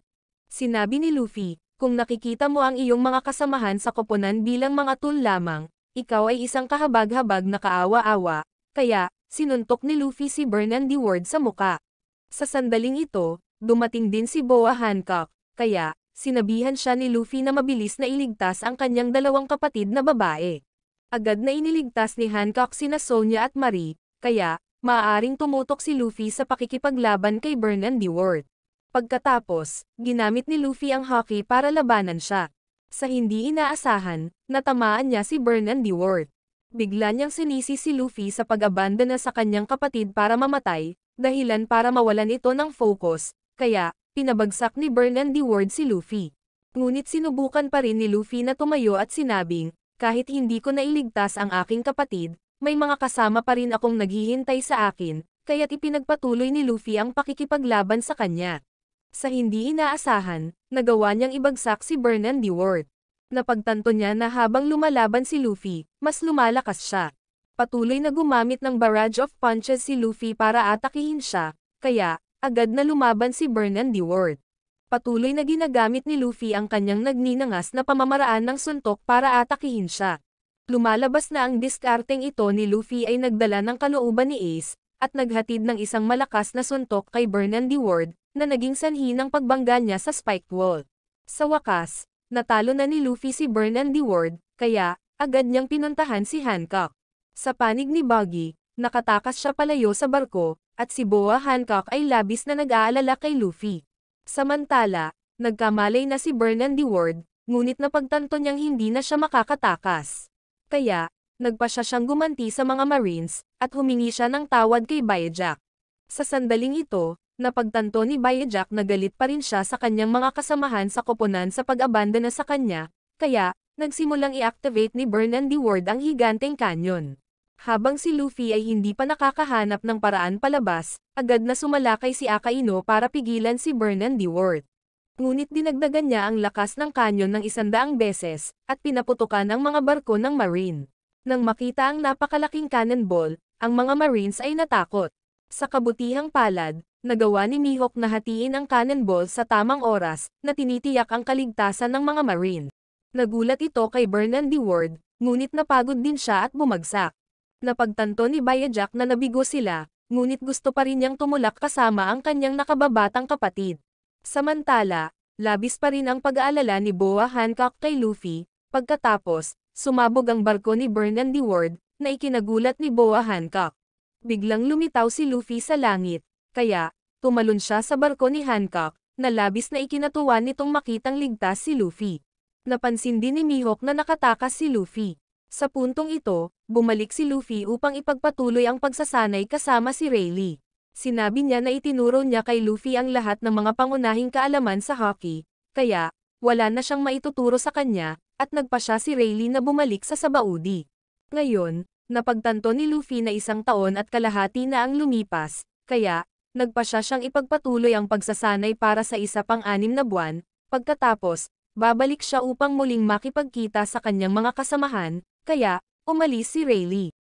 Sinabi ni Luffy, kung nakikita mo ang iyong mga kasamahan sa koponan bilang mga tool lamang, ikaw ay isang kahabag-habag na kaawa-awa, kaya, sinuntok ni Luffy si Burnand-Dewort sa muka. Sa sandaling ito, dumating din si Boa Hancock, kaya, sinabihan siya ni Luffy na mabilis na iligtas ang kanyang dalawang kapatid na babae. Agad na iniligtas ni Hancock sina Sonya at Marie, kaya, maaaring tumutok si Luffy sa pakikipaglaban kay Burnand-Dewort. Pagkatapos, ginamit ni Luffy ang Haki para labanan siya. Sa hindi inaasahan, natamaan niya si Burnand-Dewort. Bigla niyang sinisi si Luffy sa pag-abandona sa kanyang kapatid para mamatay, dahilan para mawalan ito ng focus, kaya, pinabagsak ni Burnand-Dewort si Luffy. Ngunit sinubukan pa rin ni Luffy na tumayo at sinabing, kahit hindi ko nailigtas ang aking kapatid, may mga kasama pa rin akong naghihintay sa akin, kaya't ipinagpatuloy ni Luffy ang pakikipaglaban sa kanya. Sa hindi inaasahan, nagawa niyang ibagsak si Burnand-Dewort. Napagtanto niya na habang lumalaban si Luffy, mas lumalakas siya. Patuloy na gumamit ng barrage of punches si Luffy para atakihin siya, kaya, agad na lumaban si Burnand-Dewort. Patuloy na ginagamit ni Luffy ang kanyang nagninangas na pamamaraan ng suntok para atakihin siya. Lumalabas na ang diskarteng ito ni Luffy ay nagdala ng kalooban ni Ace, at naghatid ng isang malakas na suntok kay Burnand-Dewort, na naging sanhi ng pagbangga niya sa spiked wall. Sa wakas, natalo na ni Luffy si Burnand-Dewort, kaya, agad niyang pinuntahan si Hancock. Sa panig ni Buggy, nakatakas siya palayo sa barko, at si Boa Hancock ay labis na nag-aalala kay Luffy. Samantala, nagkamalay na si Burnand-Dewort, ngunit napagtanto niyang hindi na siya makakatakas. Kaya, nagpa siyang gumanti sa mga Marines, at humingi siya ng tawad kay Bayajack. Sa sandaling ito, napagtanto ni Bayajack na galit pa rin siya sa kanyang mga kasamahan sa koponan sa pag-abandona sa kanya, kaya, nagsimulang i-activate ni Burnand-Dewort ang higanteng kanyon. Habang si Luffy ay hindi pa nakakahanap ng paraan palabas, agad na sumalakay si Akaino para pigilan si Burnand-Dewort. Ngunit dinagdagan niya ang lakas ng kanyon ng 100 beses, at pinaputukan ang mga barko ng Marine. Nang makita ang napakalaking cannonball, ang mga Marines ay natakot. Sa kabutihang palad, nagawa ni Mihawk na hatiin ang cannonball sa tamang oras, na tinitiyak ang kaligtasan ng mga Marine. Nagulat ito kay Burnand-Dewort, ngunit napagod din siya at bumagsak. Napagtanto ni Bayajack na nabigo sila, ngunit gusto pa rin niyang tumulak kasama ang kanyang nakababatang kapatid. Samantala, labis pa rin ang pag-aalala ni Boa Hancock kay Luffy, pagkatapos, sumabog ang barko ni Burnand-Dewort, na ikinagulat ni Boa Hancock. Biglang lumitaw si Luffy sa langit, kaya, tumalon siya sa barko ni Hancock, na labis na ikinatuwa nitong makitang ligtas si Luffy. Napansin din ni Mihawk na nakatakas si Luffy. Sa puntong ito, bumalik si Luffy upang ipagpatuloy ang pagsasanay kasama si Rayleigh. Sinabi niya na itinuro niya kay Luffy ang lahat ng mga pangunahing kaalaman sa hockey, kaya, wala na siyang maituturo sa kanya, at nagpa siya si Rayleigh na bumalik sa Sabaudi. Ngayon, napagtanto ni Luffy na 1 taon at kalahati na ang lumipas, kaya, nagpa siya siyang ipagpatuloy ang pagsasanay para sa isa pang 6 na buwan, pagkatapos, babalik siya upang muling makipagkita sa kanyang mga kasamahan, kaya, umalis si Rayleigh.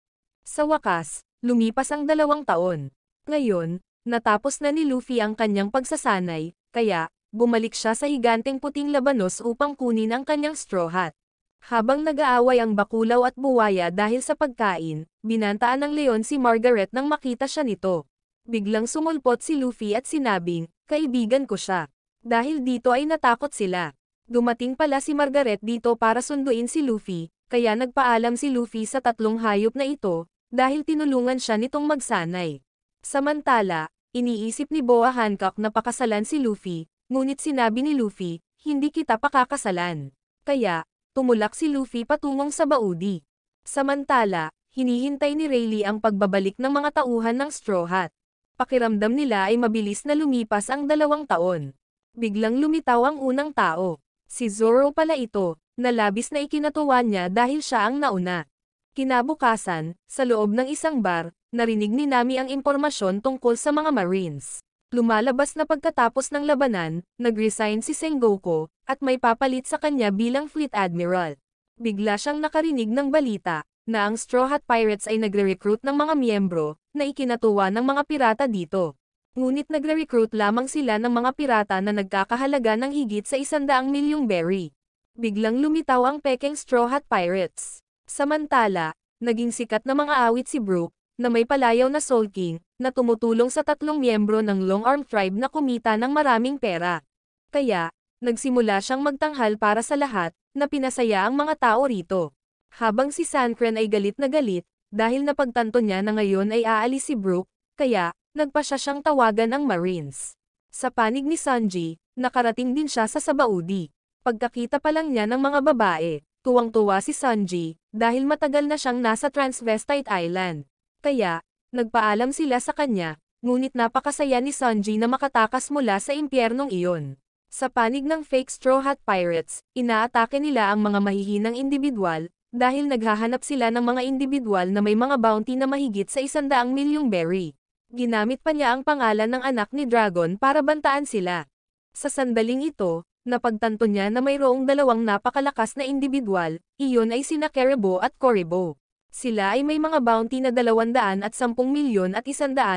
Sa wakas, lumipas ang 2 taon. Ngayon, Natapos na ni Luffy ang kanyang pagsasanay, kaya, bumalik siya sa higanteng puting labanos upang kunin ang kanyang straw hat. Habang nag-aaway ang bakulaw at buwaya dahil sa pagkain, binantaan ng leon si Margaret nang makita siya nito. Biglang sumulpot si Luffy at sinabing, kaibigan ko siya. Dahil dito ay natakot sila. Dumating pala si Margaret dito para sunduin si Luffy, kaya nagpaalam si Luffy sa tatlong hayop na ito, dahil tinulungan siya nitong magsanay. Samantala, iniisip ni Boa Hancock na pakasalan si Luffy, ngunit sinabi ni Luffy, hindi kita pakakasalan. Kaya, tumulak si Luffy patungong sa baudi. Samantala, hinihintay ni Rayleigh ang pagbabalik ng mga tauhan ng Straw Hat. Pakiramdam nila ay mabilis na lumipas ang 2 taon. Biglang lumitaw ang unang tao. Si Zoro pala ito, na labis na ikinatuwa niya dahil siya ang nauna. Kinabukasan, sa loob ng isang bar, narinig ni Nami ang impormasyon tungkol sa mga Marines. Lumalabas na pagkatapos ng labanan, nag-resign si Sengoku, at may papalit sa kanya bilang Fleet Admiral. Bigla siyang nakarinig ng balita, na ang Straw Hat Pirates ay nagre-recruit ng mga miyembro, na ikinatuwa ng mga pirata dito. Ngunit nagre-recruit lamang sila ng mga pirata na nagkakahalaga ng higit sa 100 milyong berry. Biglang lumitaw ang pekeng Straw Hat Pirates. Samantala, naging sikat na mga awit si Brook, na may palayaw na Soul King, na tumutulong sa 3 miyembro ng Long Arm Tribe na kumita ng maraming pera. Kaya, nagsimula siyang magtanghal para sa lahat, na pinasaya ang mga tao rito. Habang si Sankren ay galit na galit, dahil napagtanto niya na ngayon ay aalis si Brook, kaya, nagpa siya siyang tawagan ang Marines. Sa panig ni Sanji, nakarating din siya sa Sabaudi. Pagkakita pa lang niya ng mga babae, tuwang-tuwa si Sanji, dahil matagal na siyang nasa Transvestite Island. Kaya, nagpaalam sila sa kanya, ngunit napakasaya ni Sanji na makatakas mula sa impyernong iyon. Sa panig ng fake Straw Hat Pirates, inaatake nila ang mga mahihinang individual, dahil naghahanap sila ng mga individual na may mga bounty na mahigit sa 100 milyong berry. Ginamit pa niya ang pangalan ng anak ni Dragon para bantaan sila. Sa sandaling ito, napagtanto niya na mayroong 2 napakalakas na individual, iyon ay sina Caribou at Koribo. Sila ay may mga bounty na 210 milyon at 190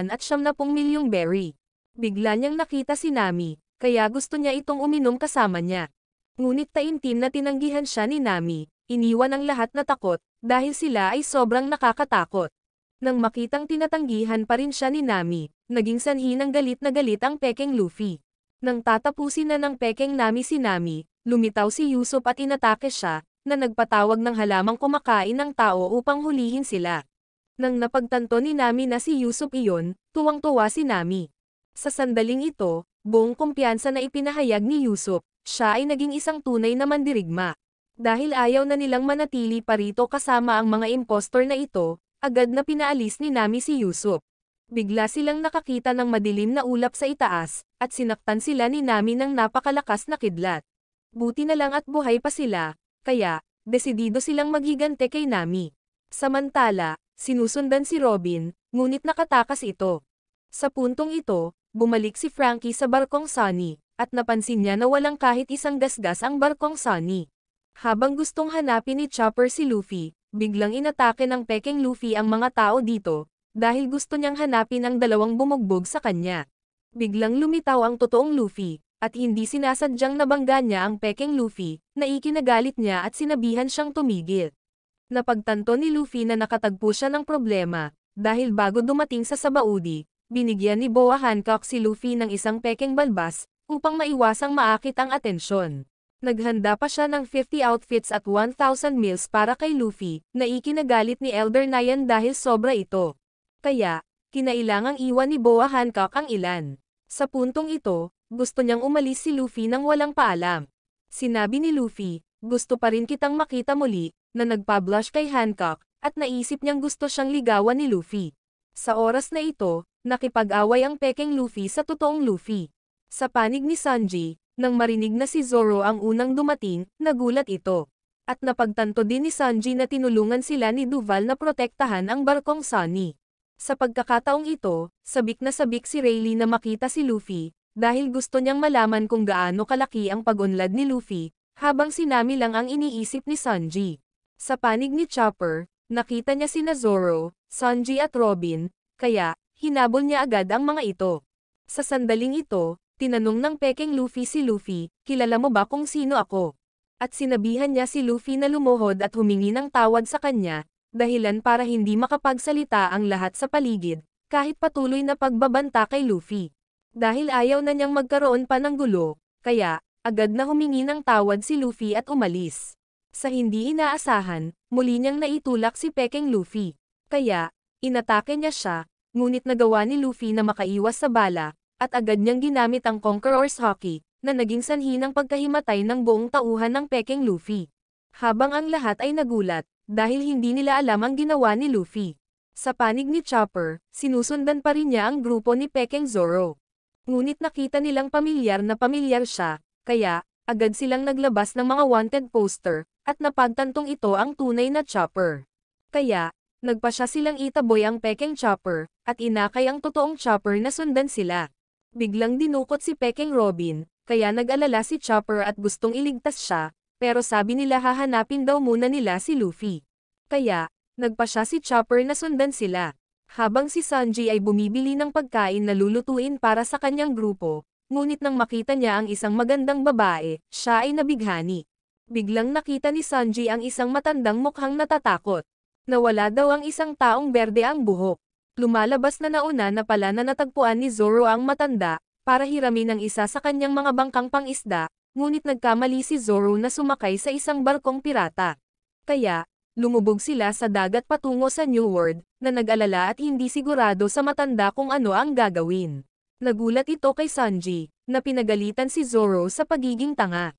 milyong berry. Bigla niyang nakita si Nami, kaya gusto niya itong uminom kasama niya. Ngunit taimtim na tinanggihan siya ni Nami, iniwan ang lahat na takot, dahil sila ay sobrang nakakatakot. Nang makitang tinatanggihan pa rin siya ni Nami, naging sanhi ng galit na galit ang pekeng Luffy. Nang tatapusin na ng pekeng Nami si Nami, lumitaw si Usopp at inatake siya, na nagpatawag ng halamang kumakain ng tao upang hulihin sila. Nang napagtanto ni Nami na si Usopp iyon, tuwang-tuwa si Nami. Sa sandaling ito, buong kumpiyansa na ipinahayag ni Usopp, siya ay naging isang tunay na mandirigma. Dahil ayaw na nilang manatili pa rito kasama ang mga impostor na ito, agad na pinaalis ni Nami si Usopp. Bigla silang nakakita ng madilim na ulap sa itaas, at sinaktan sila ni Nami ng napakalakas na kidlat. Buti na lang at buhay pa sila, kaya, desidido silang maghigante kay Nami. Samantala, sinusundan si Robin, ngunit nakatakas ito. Sa puntong ito, bumalik si Frankie sa barkong Sunny, at napansin niya na walang kahit isang gasgas ang barkong Sunny. Habang gustong hanapin ni Chopper si Luffy, biglang inatake ng pekeng Luffy ang mga tao dito, dahil gusto niyang hanapin ang 2 bumugbog sa kanya. Biglang lumitaw ang totoong Luffy, at hindi sinasadyang nabangga niya ang pekeng Luffy, na ikinagalit niya at sinabihan siyang tumigil. Napagtanto ni Luffy na nakatagpo siya ng problema, dahil bago dumating sa Sabaudi, binigyan ni Boa Hancock si Luffy ng isang pekeng balbas, upang maiwasang maakit ang atensyon. Naghanda pa siya ng 50 outfits at 1,000 meals para kay Luffy, na ikinagalit ni Elder Nyan dahil sobra ito. Kaya, kinailangang iwan ni Boa Hancock ang ilan. Sa puntong ito, gusto niyang umalis si Luffy nang walang paalam. Sinabi ni Luffy, gusto pa rin kitang makita muli, na nagpa-blush kay Hancock, at naisip niyang gusto siyang ligawan ni Luffy. Sa oras na ito, nakipag-away ang pekeng Luffy sa totoong Luffy. Sa panig ni Sanji, nang marinig na si Zoro ang unang dumating, nagulat ito. At napagtanto din ni Sanji na tinulungan sila ni Duval na protektahan ang barkong Sunny. Sa pagkakataong ito, sabik na sabik si Rayleigh na makita si Luffy, dahil gusto niyang malaman kung gaano kalaki ang pag-unlad ni Luffy, habang si Nami lang ang iniisip ni Sanji. Sa panig ni Chopper, nakita niya sina Zoro, Sanji at Robin, kaya, hinabol niya agad ang mga ito. Sa sandaling ito, tinanong ng pekeng Luffy si Luffy, kilala mo ba kung sino ako? At sinabihan niya si Luffy na lumuhod at humingi ng tawad sa kanya, dahilan para hindi makapagsalita ang lahat sa paligid, kahit patuloy na pagbabanta kay Luffy. Dahil ayaw na niyang magkaroon pa ng gulo, kaya, agad na humingi ng tawad si Luffy at umalis. Sa hindi inaasahan, muli niyang naitulak si pekeng Luffy. Kaya, inatake niya siya, ngunit nagawa ni Luffy na makaiwas sa bala, at agad niyang ginamit ang Conqueror's Haki, na naging sanhi ng pagkahimatay ng buong tauhan ng pekeng Luffy. Habang ang lahat ay nagulat, dahil hindi nila alam ang ginawa ni Luffy. Sa panig ni Chopper, sinusundan pa rin niya ang grupo ni Pekeng Zoro. Ngunit nakita nilang pamilyar siya, kaya, agad silang naglabas ng mga wanted poster, at napagtantong ito ang tunay na Chopper. Kaya, nagpa siya silang itaboy ang Pekeng Chopper, at inakay ang totoong Chopper na sundan sila. Biglang dinukot si Pekeng Robin, kaya nag-alala si Chopper at gustong iligtas siya, pero sabi nila hahanapin daw muna nila si Luffy. Kaya, nagpa siya si Chopper na sundan sila. Habang si Sanji ay bumibili ng pagkain na lulutuin para sa kanyang grupo, ngunit nang makita niya ang isang magandang babae, siya ay nabighani. Biglang nakita ni Sanji ang isang matandang mukhang natatakot. Nawala daw ang isang taong berde ang buhok. Lumalabas na nauna na pala na natagpuan ni Zoro ang matanda, para hiramin ang isa sa kanyang mga bangkang pangisda, ngunit nagkamali si Zoro na sumakay sa isang barkong pirata. Kaya, lumubog sila sa dagat patungo sa New World, na nag-alala at hindi sigurado sa matanda kung ano ang gagawin. Nagulat ito kay Sanji, na pinagalitan si Zoro sa pagiging tanga.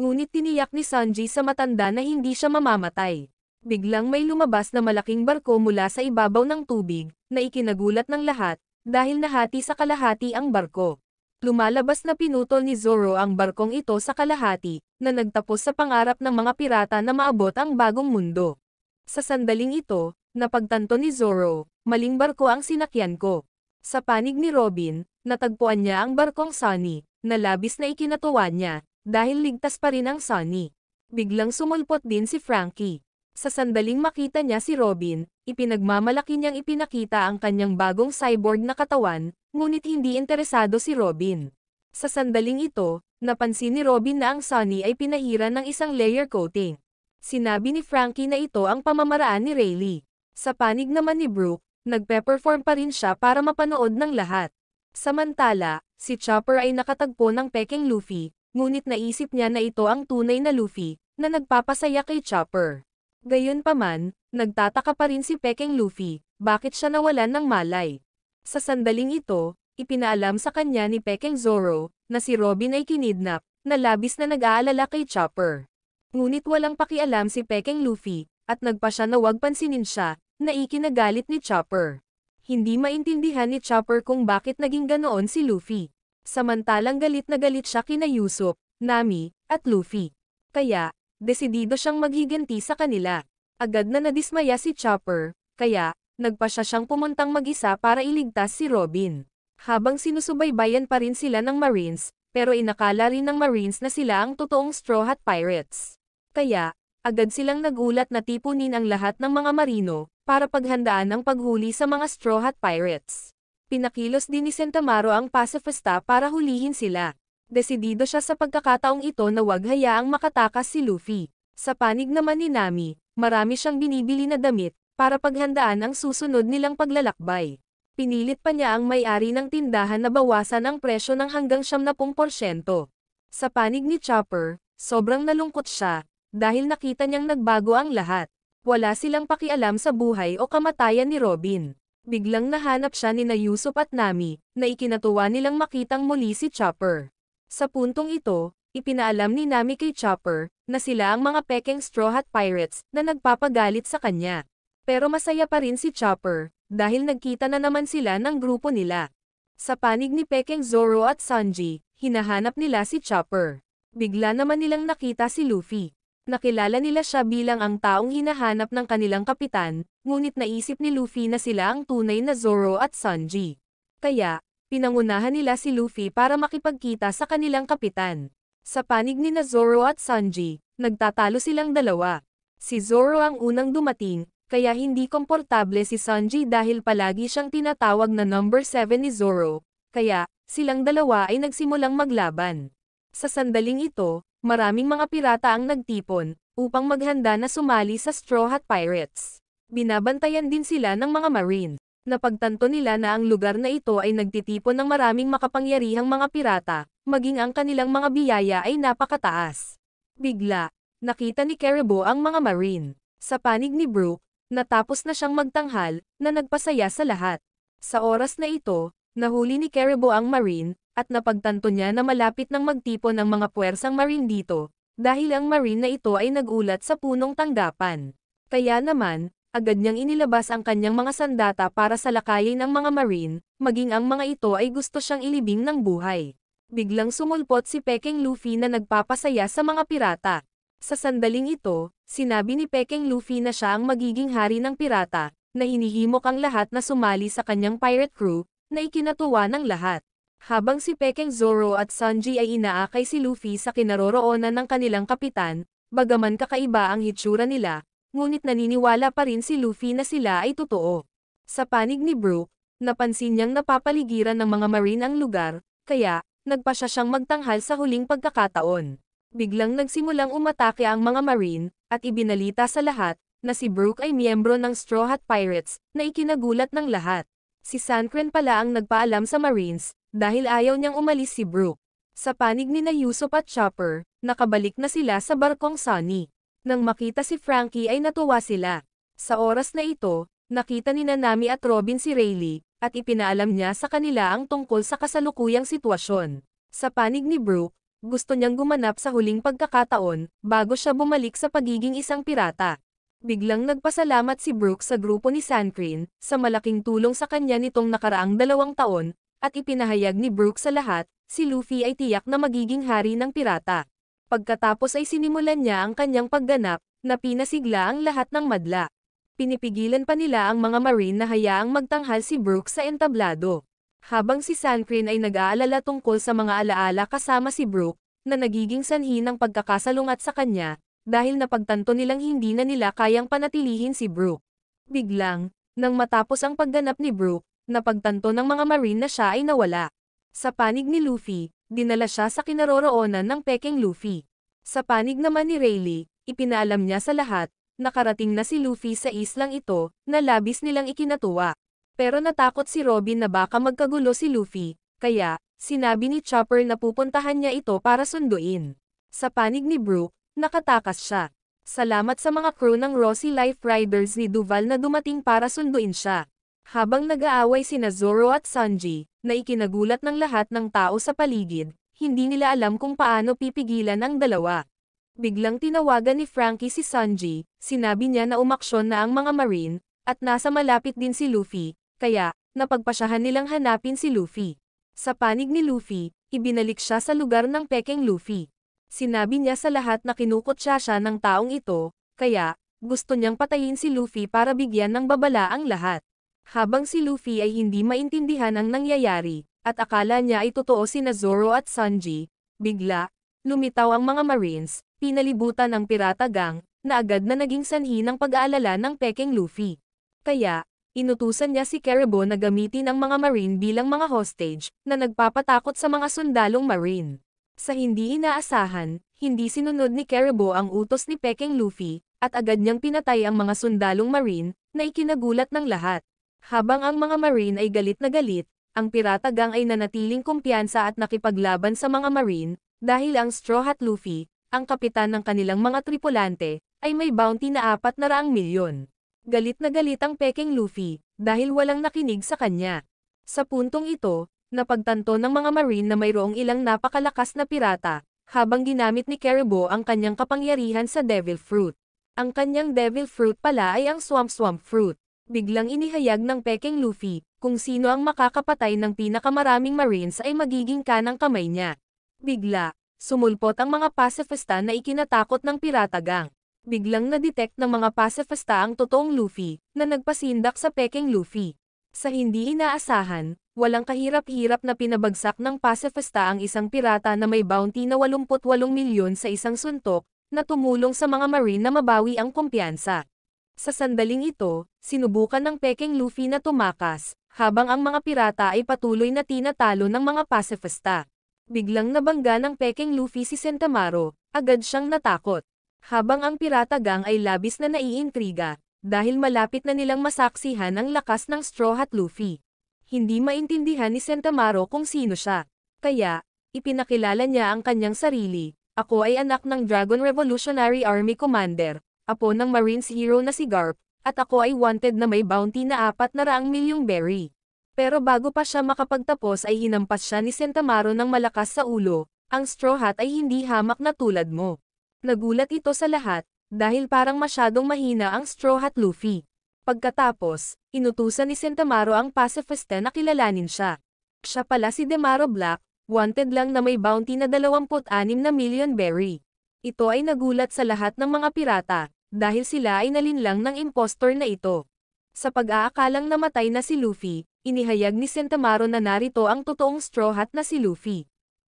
Ngunit tiniyak ni Sanji sa matanda na hindi siya mamamatay. Biglang may lumabas na malaking barko mula sa ibabaw ng tubig, na ikinagulat ng lahat, dahil nahati sa kalahati ang barko. Lumalabas na pinutol ni Zoro ang barkong ito sa kalahati, na nagtapos sa pangarap ng mga pirata na maabot ang bagong mundo. Sa sandaling ito, napagtanto ni Zoro, maling barko ang sinakyan ko. Sa panig ni Robin, natagpuan niya ang barkong Sunny, na labis na ikinatuwa niya, dahil ligtas pa rin ang Sunny. Biglang sumulpot din si Frankie. Sa sandaling makita niya si Robin, ipinagmamalaki niyang ipinakita ang kanyang bagong cyborg na katawan, ngunit hindi interesado si Robin. Sa sandaling ito, napansin ni Robin na ang Sunny ay pinahiran ng isang layer coating. Sinabi ni Frankie na ito ang pamamaraan ni Rayleigh. Sa panig naman ni Brook, nagpe-perform pa rin siya para mapanood ng lahat. Samantala, si Chopper ay nakatagpo ng pekeng Luffy, ngunit naisip niya na ito ang tunay na Luffy, na nagpapasaya kay Chopper. Gayunpaman, nagtataka pa rin si Pekeng Luffy, bakit siya nawalan ng malay. Sa sandaling ito, ipinaalam sa kanya ni Pekeng Zoro, na si Robin ay kinidnap, na labis na nag-aalala kay Chopper. Ngunit walang pakialam si Pekeng Luffy, at nagpa siya na wag pansinin siya, na ikinagalit ni Chopper. Hindi maintindihan ni Chopper kung bakit naging ganoon si Luffy. Samantalang galit na galit siya kina Usopp, Nami, at Luffy. Kaya, desidido siyang maghiganti sa kanila. Agad na nadismaya si Chopper, kaya, nagpa siya siyang pumuntang mag-isa para iligtas si Robin. Habang sinusubaybayan pa rin sila ng Marines, pero inakala rin ng Marines na sila ang totoong Straw Hat Pirates. Kaya, agad silang nagulat na tipunin ang lahat ng mga marino, para paghandaan ang paghuli sa mga Straw Hat Pirates. Pinakilos din ni Sentamaro ang pacifista para hulihin sila. Desidido siya sa pagkakataong ito na wag hayaang makatakas si Luffy. Sa panig naman ni Nami, marami siyang binibili na damit, para paghandaan ang susunod nilang paglalakbay. Pinilit pa niya ang may-ari ng tindahan na bawasan ang presyo ng hanggang 70%. Sa panig ni Chopper, sobrang nalungkot siya, dahil nakita niyang nagbago ang lahat. Wala silang pakialam sa buhay o kamatayan ni Robin. Biglang nahanap siya ni Usopp at Nami, na ikinatuwa nilang makitang muli si Chopper. Sa puntong ito, ipinaalam ni Nami kay Chopper, na sila ang mga pekeng Straw Hat Pirates, na nagpapagalit sa kanya. Pero masaya pa rin si Chopper, dahil nagkita na naman sila ng grupo nila. Sa panig ni Pekeng Zoro at Sanji, hinahanap nila si Chopper. Bigla naman nilang nakita si Luffy. Nakilala nila siya bilang ang taong hinahanap ng kanilang kapitan, ngunit naisip ni Luffy na sila ang tunay na Zoro at Sanji. Kaya, pinangunahan nila si Luffy para makipagkita sa kanilang kapitan. Sa panig ni Zoro at Sanji, nagtatalo silang dalawa. Si Zoro ang unang dumating, kaya hindi komportable si Sanji dahil palagi siyang tinatawag na number 7 ni Zoro, kaya, silang dalawa ay nagsimulang maglaban. Sa sandaling ito, maraming mga pirata ang nagtipon, upang maghanda na sumali sa Straw Hat Pirates. Binabantayan din sila ng mga marine. Napagtanto nila na ang lugar na ito ay nagtitipon ng maraming makapangyarihang mga pirata, maging ang kanilang mga biyaya ay napakataas. Bigla, nakita ni Caribou ang mga marine. Sa panig ni Brook, natapos na siyang magtanghal, na nagpasaya sa lahat. Sa oras na ito, nahuli ni Caribou ang marine, at napagtanto niya na malapit nang magtipon ang mga puwersang marine dito, dahil ang marine na ito ay nagulat sa punong tanggapan. Kaya naman, agad niyang inilabas ang kanyang mga sandata para salakayin ang mga marine, maging ang mga ito ay gusto siyang ilibing ng buhay. Biglang sumulpot si Peking Luffy na nagpapasaya sa mga pirata. Sa sandaling ito, sinabi ni Peking Luffy na siya ang magiging hari ng pirata, na hinihimok ang lahat na sumali sa kanyang pirate crew, na ikinatuwa ng lahat. Habang si Peking Zoro at Sanji ay inaakay si Luffy sa kinaroroonan ng kanilang kapitan, bagaman kakaiba ang hitsura nila, ngunit naniniwala pa rin si Luffy na sila ay totoo. Sa panig ni Brook, napansin niyang napapaligiran ng mga marine ang lugar, kaya, nagpasya siyang magtanghal sa huling pagkakataon. Biglang nagsimulang umatake ang mga marine, at ibinalita sa lahat, na si Brook ay miyembro ng Straw Hat Pirates, na ikinagulat ng lahat. Si Sankren pala ang nagpaalam sa marines, dahil ayaw niyang umalis si Brook. Sa panig ni na Usopp at Chopper, nakabalik na sila sa barkong Sunny. Nang makita si Frankie ay natuwa sila. Sa oras na ito, nakita ni Nami at Robin si Rayleigh, at ipinaalam niya sa kanila ang tungkol sa kasalukuyang sitwasyon. Sa panig ni Brook, gusto niyang gumanap sa huling pagkakataon, bago siya bumalik sa pagiging isang pirata. Biglang nagpasalamat si Brook sa grupo ni Sankren, sa malaking tulong sa kanya nitong nakaraang 2 taon, at ipinahayag ni Brook sa lahat, si Luffy ay tiyak na magiging hari ng pirata. Pagkatapos ay sinimulan niya ang kanyang pagganap, na pinasigla ang lahat ng madla. Pinipigilan pa nila ang mga marine na hayaang magtanghal si Brook sa entablado. Habang si Sankren ay nag-aalala tungkol sa mga alaala kasama si Brook, na nagiging sanhi ng pagkakasalungat sa kanya, dahil napagtanto nilang hindi na nila kayang panatilihin si Brook. Biglang, nang matapos ang pagganap ni Brook, napagtanto ng mga marine na siya ay nawala. Sa panig ni Luffy, dinala siya sa kinaroroonan ng Peking Luffy. Sa panig naman ni Rayleigh, ipinaalam niya sa lahat, nakarating na si Luffy sa islang ito, na labis nilang ikinatuwa. Pero natakot si Robin na baka magkagulo si Luffy, kaya, sinabi ni Chopper na pupuntahan niya ito para sunduin. Sa panig ni Brook, nakatakas siya. Salamat sa mga crew ng Rosy Life Riders ni Duval na dumating para sunduin siya. Habang nag-aaway sina Zoro at Sanji, na ikinagulat ng lahat ng tao sa paligid, hindi nila alam kung paano pipigilan ang dalawa. Biglang tinawagan ni Frankie si Sanji, sinabi niya na umaksyon na ang mga marine, at nasa malapit din si Luffy, kaya, napagpasyahan nilang hanapin si Luffy. Sa panig ni Luffy, ibinalik siya sa lugar ng Peking Luffy. Sinabi niya sa lahat na kinukutya siya ng taong ito, kaya, gusto niyang patayin si Luffy para bigyan ng babala ang lahat. Habang si Luffy ay hindi maintindihan ang nangyayari, at akala niya ay totoo sina Zoro at Sanji, bigla, lumitaw ang mga marines, pinalibutan ng pirata gang, na agad na naging sanhi ng pag-aalala ng Peking Luffy. Kaya, inutusan niya si Caribou na gamitin ang mga marine bilang mga hostage, na nagpapatakot sa mga sundalong marine. Sa hindi inaasahan, hindi sinunod ni Caribou ang utos ni Peking Luffy, at agad niyang pinatay ang mga sundalong marine, na ikinagulat ng lahat. Habang ang mga marine ay galit na galit, ang pirata gang ay nanatiling kumpiyansa at nakipaglaban sa mga marine, dahil ang Straw Hat Luffy, ang kapitan ng kanilang mga tripulante, ay may bounty na 400 milyon. Galit na galit ang Peking Luffy, dahil walang nakinig sa kanya. Sa puntong ito, napagtanto ng mga marine na mayroong ilang napakalakas na pirata, habang ginamit ni Caribou ang kanyang kapangyarihan sa Devil Fruit. Ang kanyang Devil Fruit pala ay ang Swamp Fruit. Biglang inihayag ng Peking Luffy, kung sino ang makakapatay ng pinakamaraming marines ay magiging kanang kamay niya. Bigla, sumulpot ang mga pacifista na ikinatakot ng pirata gang. Biglang na-detect ng mga pacifista ang totoong Luffy, na nagpasindak sa Peking Luffy. Sa hindi inaasahan, walang kahirap-hirap na pinabagsak ng pacifista ang isang pirata na may bounty na 88 milyon sa isang suntok, na tumulong sa mga marine na mabawi ang kumpiyansa. Sa sandaling ito, sinubukan ng Peking Luffy na tumakas, habang ang mga pirata ay patuloy na tinatalo ng mga pasifista. Biglang nabangga ng Peking Luffy si Sentamaro, agad siyang natakot. Habang ang pirata gang ay labis na naiintriga, dahil malapit na nilang masaksihan ang lakas ng Straw Hat Luffy. Hindi maintindihan ni Sentamaro kung sino siya. Kaya, ipinakilala niya ang kanyang sarili. Ako ay anak ng Dragon Revolutionary Army Commander, apo ng Marines hero na si Garp, at ako ay wanted na may bounty na 400 milyong berry. Pero bago pa siya makapagtapos ay hinampas siya ni Sentamaro ng malakas sa ulo. Ang Straw Hat ay hindi hamak na tulad mo. Nagulat ito sa lahat, dahil parang masyadong mahina ang Straw Hat Luffy. Pagkatapos, inutusan ni Sentamaro ang pacifista na kilalanin siya. Siya pala si Demaro Black, wanted lang na may bounty na 26 na million berry. Ito ay nagulat sa lahat ng mga pirata, dahil sila ay nalinlang ng impostor na ito. Sa pag-aakalang namatay na si Luffy, inihayag ni Sentamaro na narito ang totoong Straw Hat na si Luffy.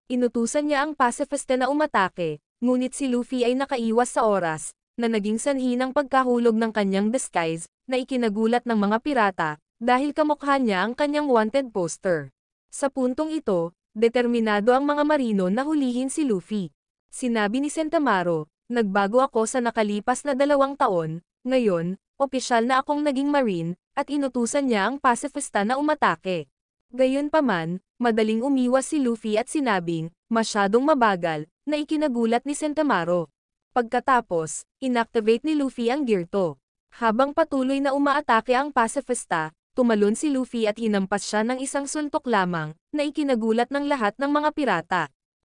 Inutusan niya ang pacifista na umatake, ngunit si Luffy ay nakaiwas sa oras, na naging sanhi ng pagkahulog ng kanyang disguise, na ikinagulat ng mga pirata, dahil kamukha niya ang kanyang wanted poster. Sa puntong ito, determinado ang mga marino na hulihin si Luffy. Sinabi ni Sentamaro, nagbago ako sa nakalipas na 2 taon, ngayon, opisyal na akong naging marine, at inutusan niya ang pacifista na umatake. Gayunpaman, madaling umiwas si Luffy at sinabing, masyadong mabagal, na ikinagulat ni Sentamaro. Pagkatapos, inactivate ni Luffy ang Gear 2. Habang patuloy na umaatake ang pacifista, tumalon si Luffy at hinampas siya ng isang suntok lamang, na ikinagulat ng lahat ng mga pirata.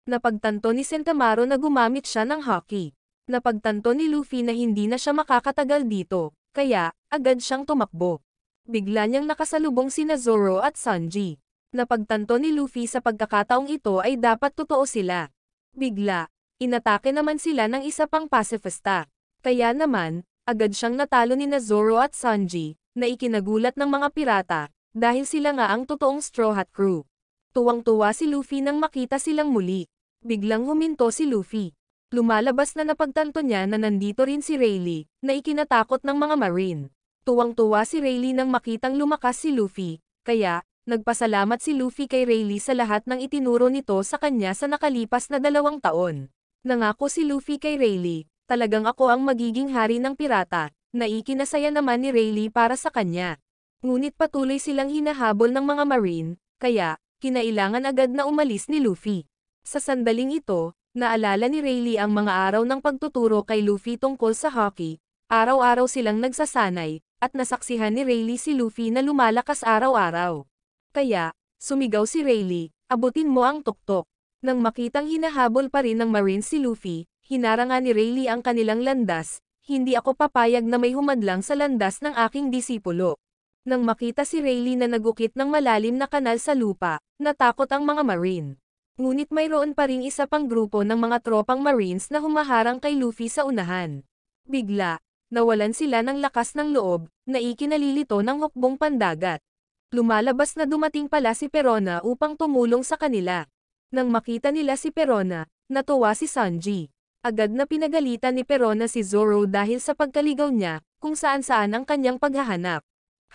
Napagtanto ni Sentamaro na gumamit siya ng Haki. Napagtanto ni Luffy na hindi na siya makakatagal dito, kaya, agad siyang tumakbo. Bigla niyang nakasalubong sina Zoro at Sanji. Napagtanto ni Luffy sa pagkakataong ito ay dapat totoo sila. Bigla, inatake naman sila ng isa pang pacifista. Kaya naman, agad siyang natalo ni Zoro at Sanji, na ikinagulat ng mga pirata, dahil sila nga ang totoong Straw Hat Crew. Tuwang-tuwa si Luffy nang makita silang muli. Biglang huminto si Luffy. Lumalabas na napagtanto niya na nandito rin si Rayleigh, na ikinatakot ng mga marine. Tuwang-tuwa si Rayleigh nang makitang lumakas si Luffy, kaya, nagpasalamat si Luffy kay Rayleigh sa lahat ng itinuro nito sa kanya sa nakalipas na 2 taon. Nangako si Luffy kay Rayleigh, talagang ako ang magiging hari ng pirata, na ikinasaya naman ni Rayleigh para sa kanya. Ngunit patuloy silang hinahabol ng mga marine, kaya, kinailangan agad na umalis ni Luffy. Sa sandaling ito, naalala ni Rayleigh ang mga araw ng pagtuturo kay Luffy tungkol sa hockey. Araw-araw silang nagsasanay, at nasaksihan ni Rayleigh si Luffy na lumalakas araw-araw. Kaya, sumigaw si Rayleigh, abutin mo ang tuktok. Nang makitang hinahabol pa rin ng Marines si Luffy, hinarangan ni Rayleigh ang kanilang landas, hindi ako papayag na may humadlang sa landas ng aking disipulo. Nang makita si Rayleigh na nagukit ng malalim na kanal sa lupa, natakot ang mga Marine. Ngunit mayroon pa ring isa pang grupo ng mga tropang Marines na humaharang kay Luffy sa unahan. Bigla, nawalan sila ng lakas ng loob, na ikinalilito ng hukbong pandagat. Lumalabas na dumating pala si Perona upang tumulong sa kanila. Nang makita nila si Perona, natuwa si Sanji. Agad na pinagalitan ni Perona si Zoro dahil sa pagkaligaw niya, kung saan-saan ang kanyang paghahanap.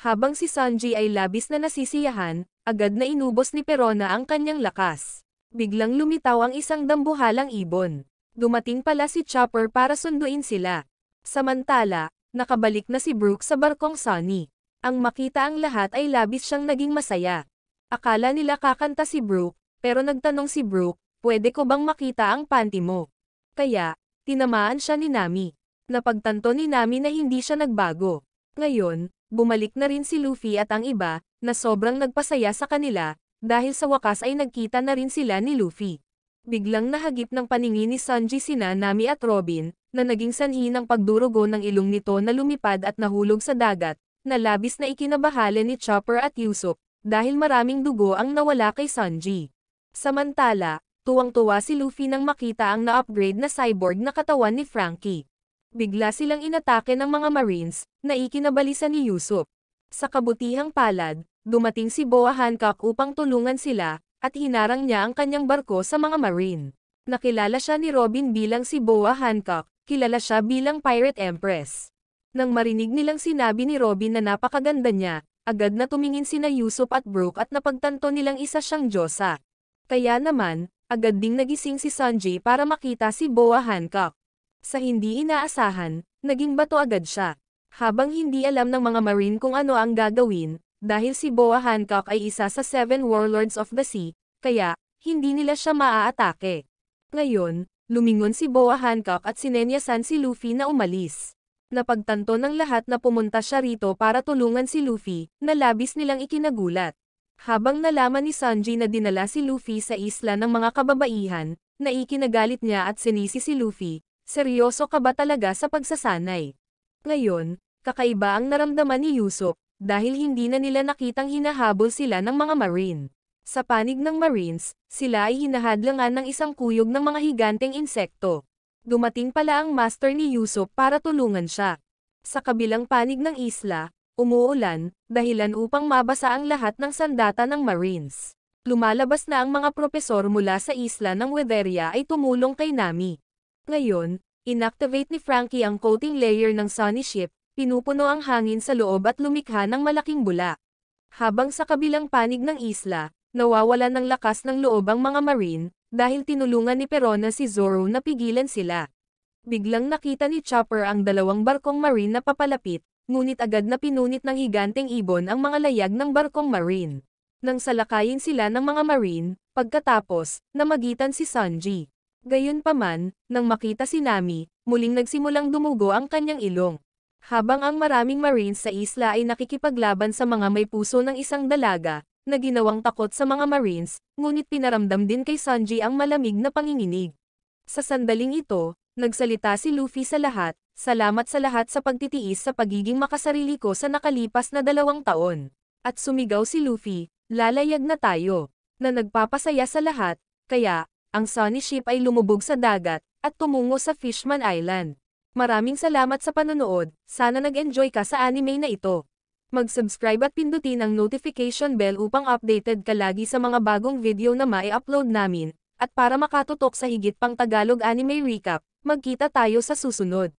Habang si Sanji ay labis na nasisiyahan, agad na inubos ni Perona ang kanyang lakas. Biglang lumitaw ang isang dambuhalang ibon. Dumating pala si Chopper para sunduin sila. Samantala, nakabalik na si Brook sa barkong Sunny. Ang makita ang lahat ay labis siyang naging masaya. Akala nila kakanta si Brook, pero nagtanong si Brook, pwede ko bang makita ang panty mo? Kaya, tinamaan siya ni Nami. Napagtanto ni Nami na hindi siya nagbago. Ngayon, bumalik na rin si Luffy at ang iba, na sobrang nagpasaya sa kanila, dahil sa wakas ay nagkita na rin sila ni Luffy. Biglang nahagip ng paningin ni Sanji sina Nami at Robin, na naging sanhi ng pagdurugo ng ilong nito na lumipad at nahulog sa dagat, na labis na ikinabahala ni Chopper at Usopp, dahil maraming dugo ang nawala kay Sanji. Samantala, tuwang-tuwa si Luffy nang makita ang na-upgrade na cyborg na katawan ni Franky. Bigla silang inatake ng mga Marines, na ikinabalisa ni Usopp. Sa kabutihang palad, dumating si Boa Hancock upang tulungan sila, at hinarang niya ang kanyang barko sa mga Marine. Nakilala siya ni Robin bilang si Boa Hancock, kilala siya bilang Pirate Empress. Nang marinig nilang sinabi ni Robin na napakaganda niya, agad na tumingin sina Yusuf at Brooke at napagtanto nilang isa siyang diyosa. Kaya naman, agad ding nagising si Sanji para makita si Boa Hancock. Sa hindi inaasahan, naging bato agad siya. Habang hindi alam ng mga Marine kung ano ang gagawin, dahil si Boa Hancock ay isa sa 7 Warlords of the Sea, kaya, hindi nila siya maaatake. Ngayon, lumingon si Boa Hancock at sinenyasan si Luffy na umalis. Napagtanto ng lahat na pumunta siya rito para tulungan si Luffy, na labis nilang ikinagulat. Habang nalaman ni Sanji na dinala si Luffy sa isla ng mga kababaihan, na ikinagalit niya at sinisi si Luffy, seryoso ka ba talaga sa pagsasanay? Ngayon, kakaiba ang naramdaman ni Usopp, dahil hindi na nila nakitang hinahabol sila ng mga Marine. Sa panig ng Marines, sila ay hinahadlangan ng isang kuyog ng mga higanteng insekto. Dumating pala ang master ni Usopp para tulungan siya. Sa kabilang panig ng isla, umuulan, dahilan upang mabasa ang lahat ng sandata ng Marines. Lumalabas na ang mga propesor mula sa isla ng Wetheria ay tumulong kay Nami. Ngayon, inactivate ni Frankie ang coating layer ng Sunny Ship, pinupuno ang hangin sa loob at lumikha ng malaking bula. Habang sa kabilang panig ng isla, nawawalan ng lakas ng loob ang mga Marine, dahil tinulungan ni Perona si Zoro na pigilan sila. Biglang nakita ni Chopper ang dalawang barkong Marine na papalapit, ngunit agad na pinunit ng higanteng ibon ang mga layag ng barkong Marine. Nang salakayin sila ng mga Marine, pagkatapos, namagitan si Sanji. Gayunpaman, nang makita si Nami, muling nagsimulang dumugo ang kanyang ilong. Habang ang maraming Marines sa isla ay nakikipaglaban sa mga may puso ng isang dalaga, na ginawang takot sa mga Marines, ngunit pinaramdam din kay Sanji ang malamig na panginginig. Sa sandaling ito, nagsalita si Luffy sa lahat, salamat sa lahat sa pagtitiis sa pagiging makasarili ko sa nakalipas na 2 taon. At sumigaw si Luffy, lalayag na tayo, na nagpapasaya sa lahat, kaya, ang Sunny Ship ay lumubog sa dagat, at tumungo sa Fishman Island. Maraming salamat sa panonood, sana nag-enjoy ka sa anime na ito. Mag-subscribe at pindutin ang notification bell upang updated ka lagi sa mga bagong video na mai-upload namin, at para makatutok sa higit pang Tagalog anime recap, magkita tayo sa susunod.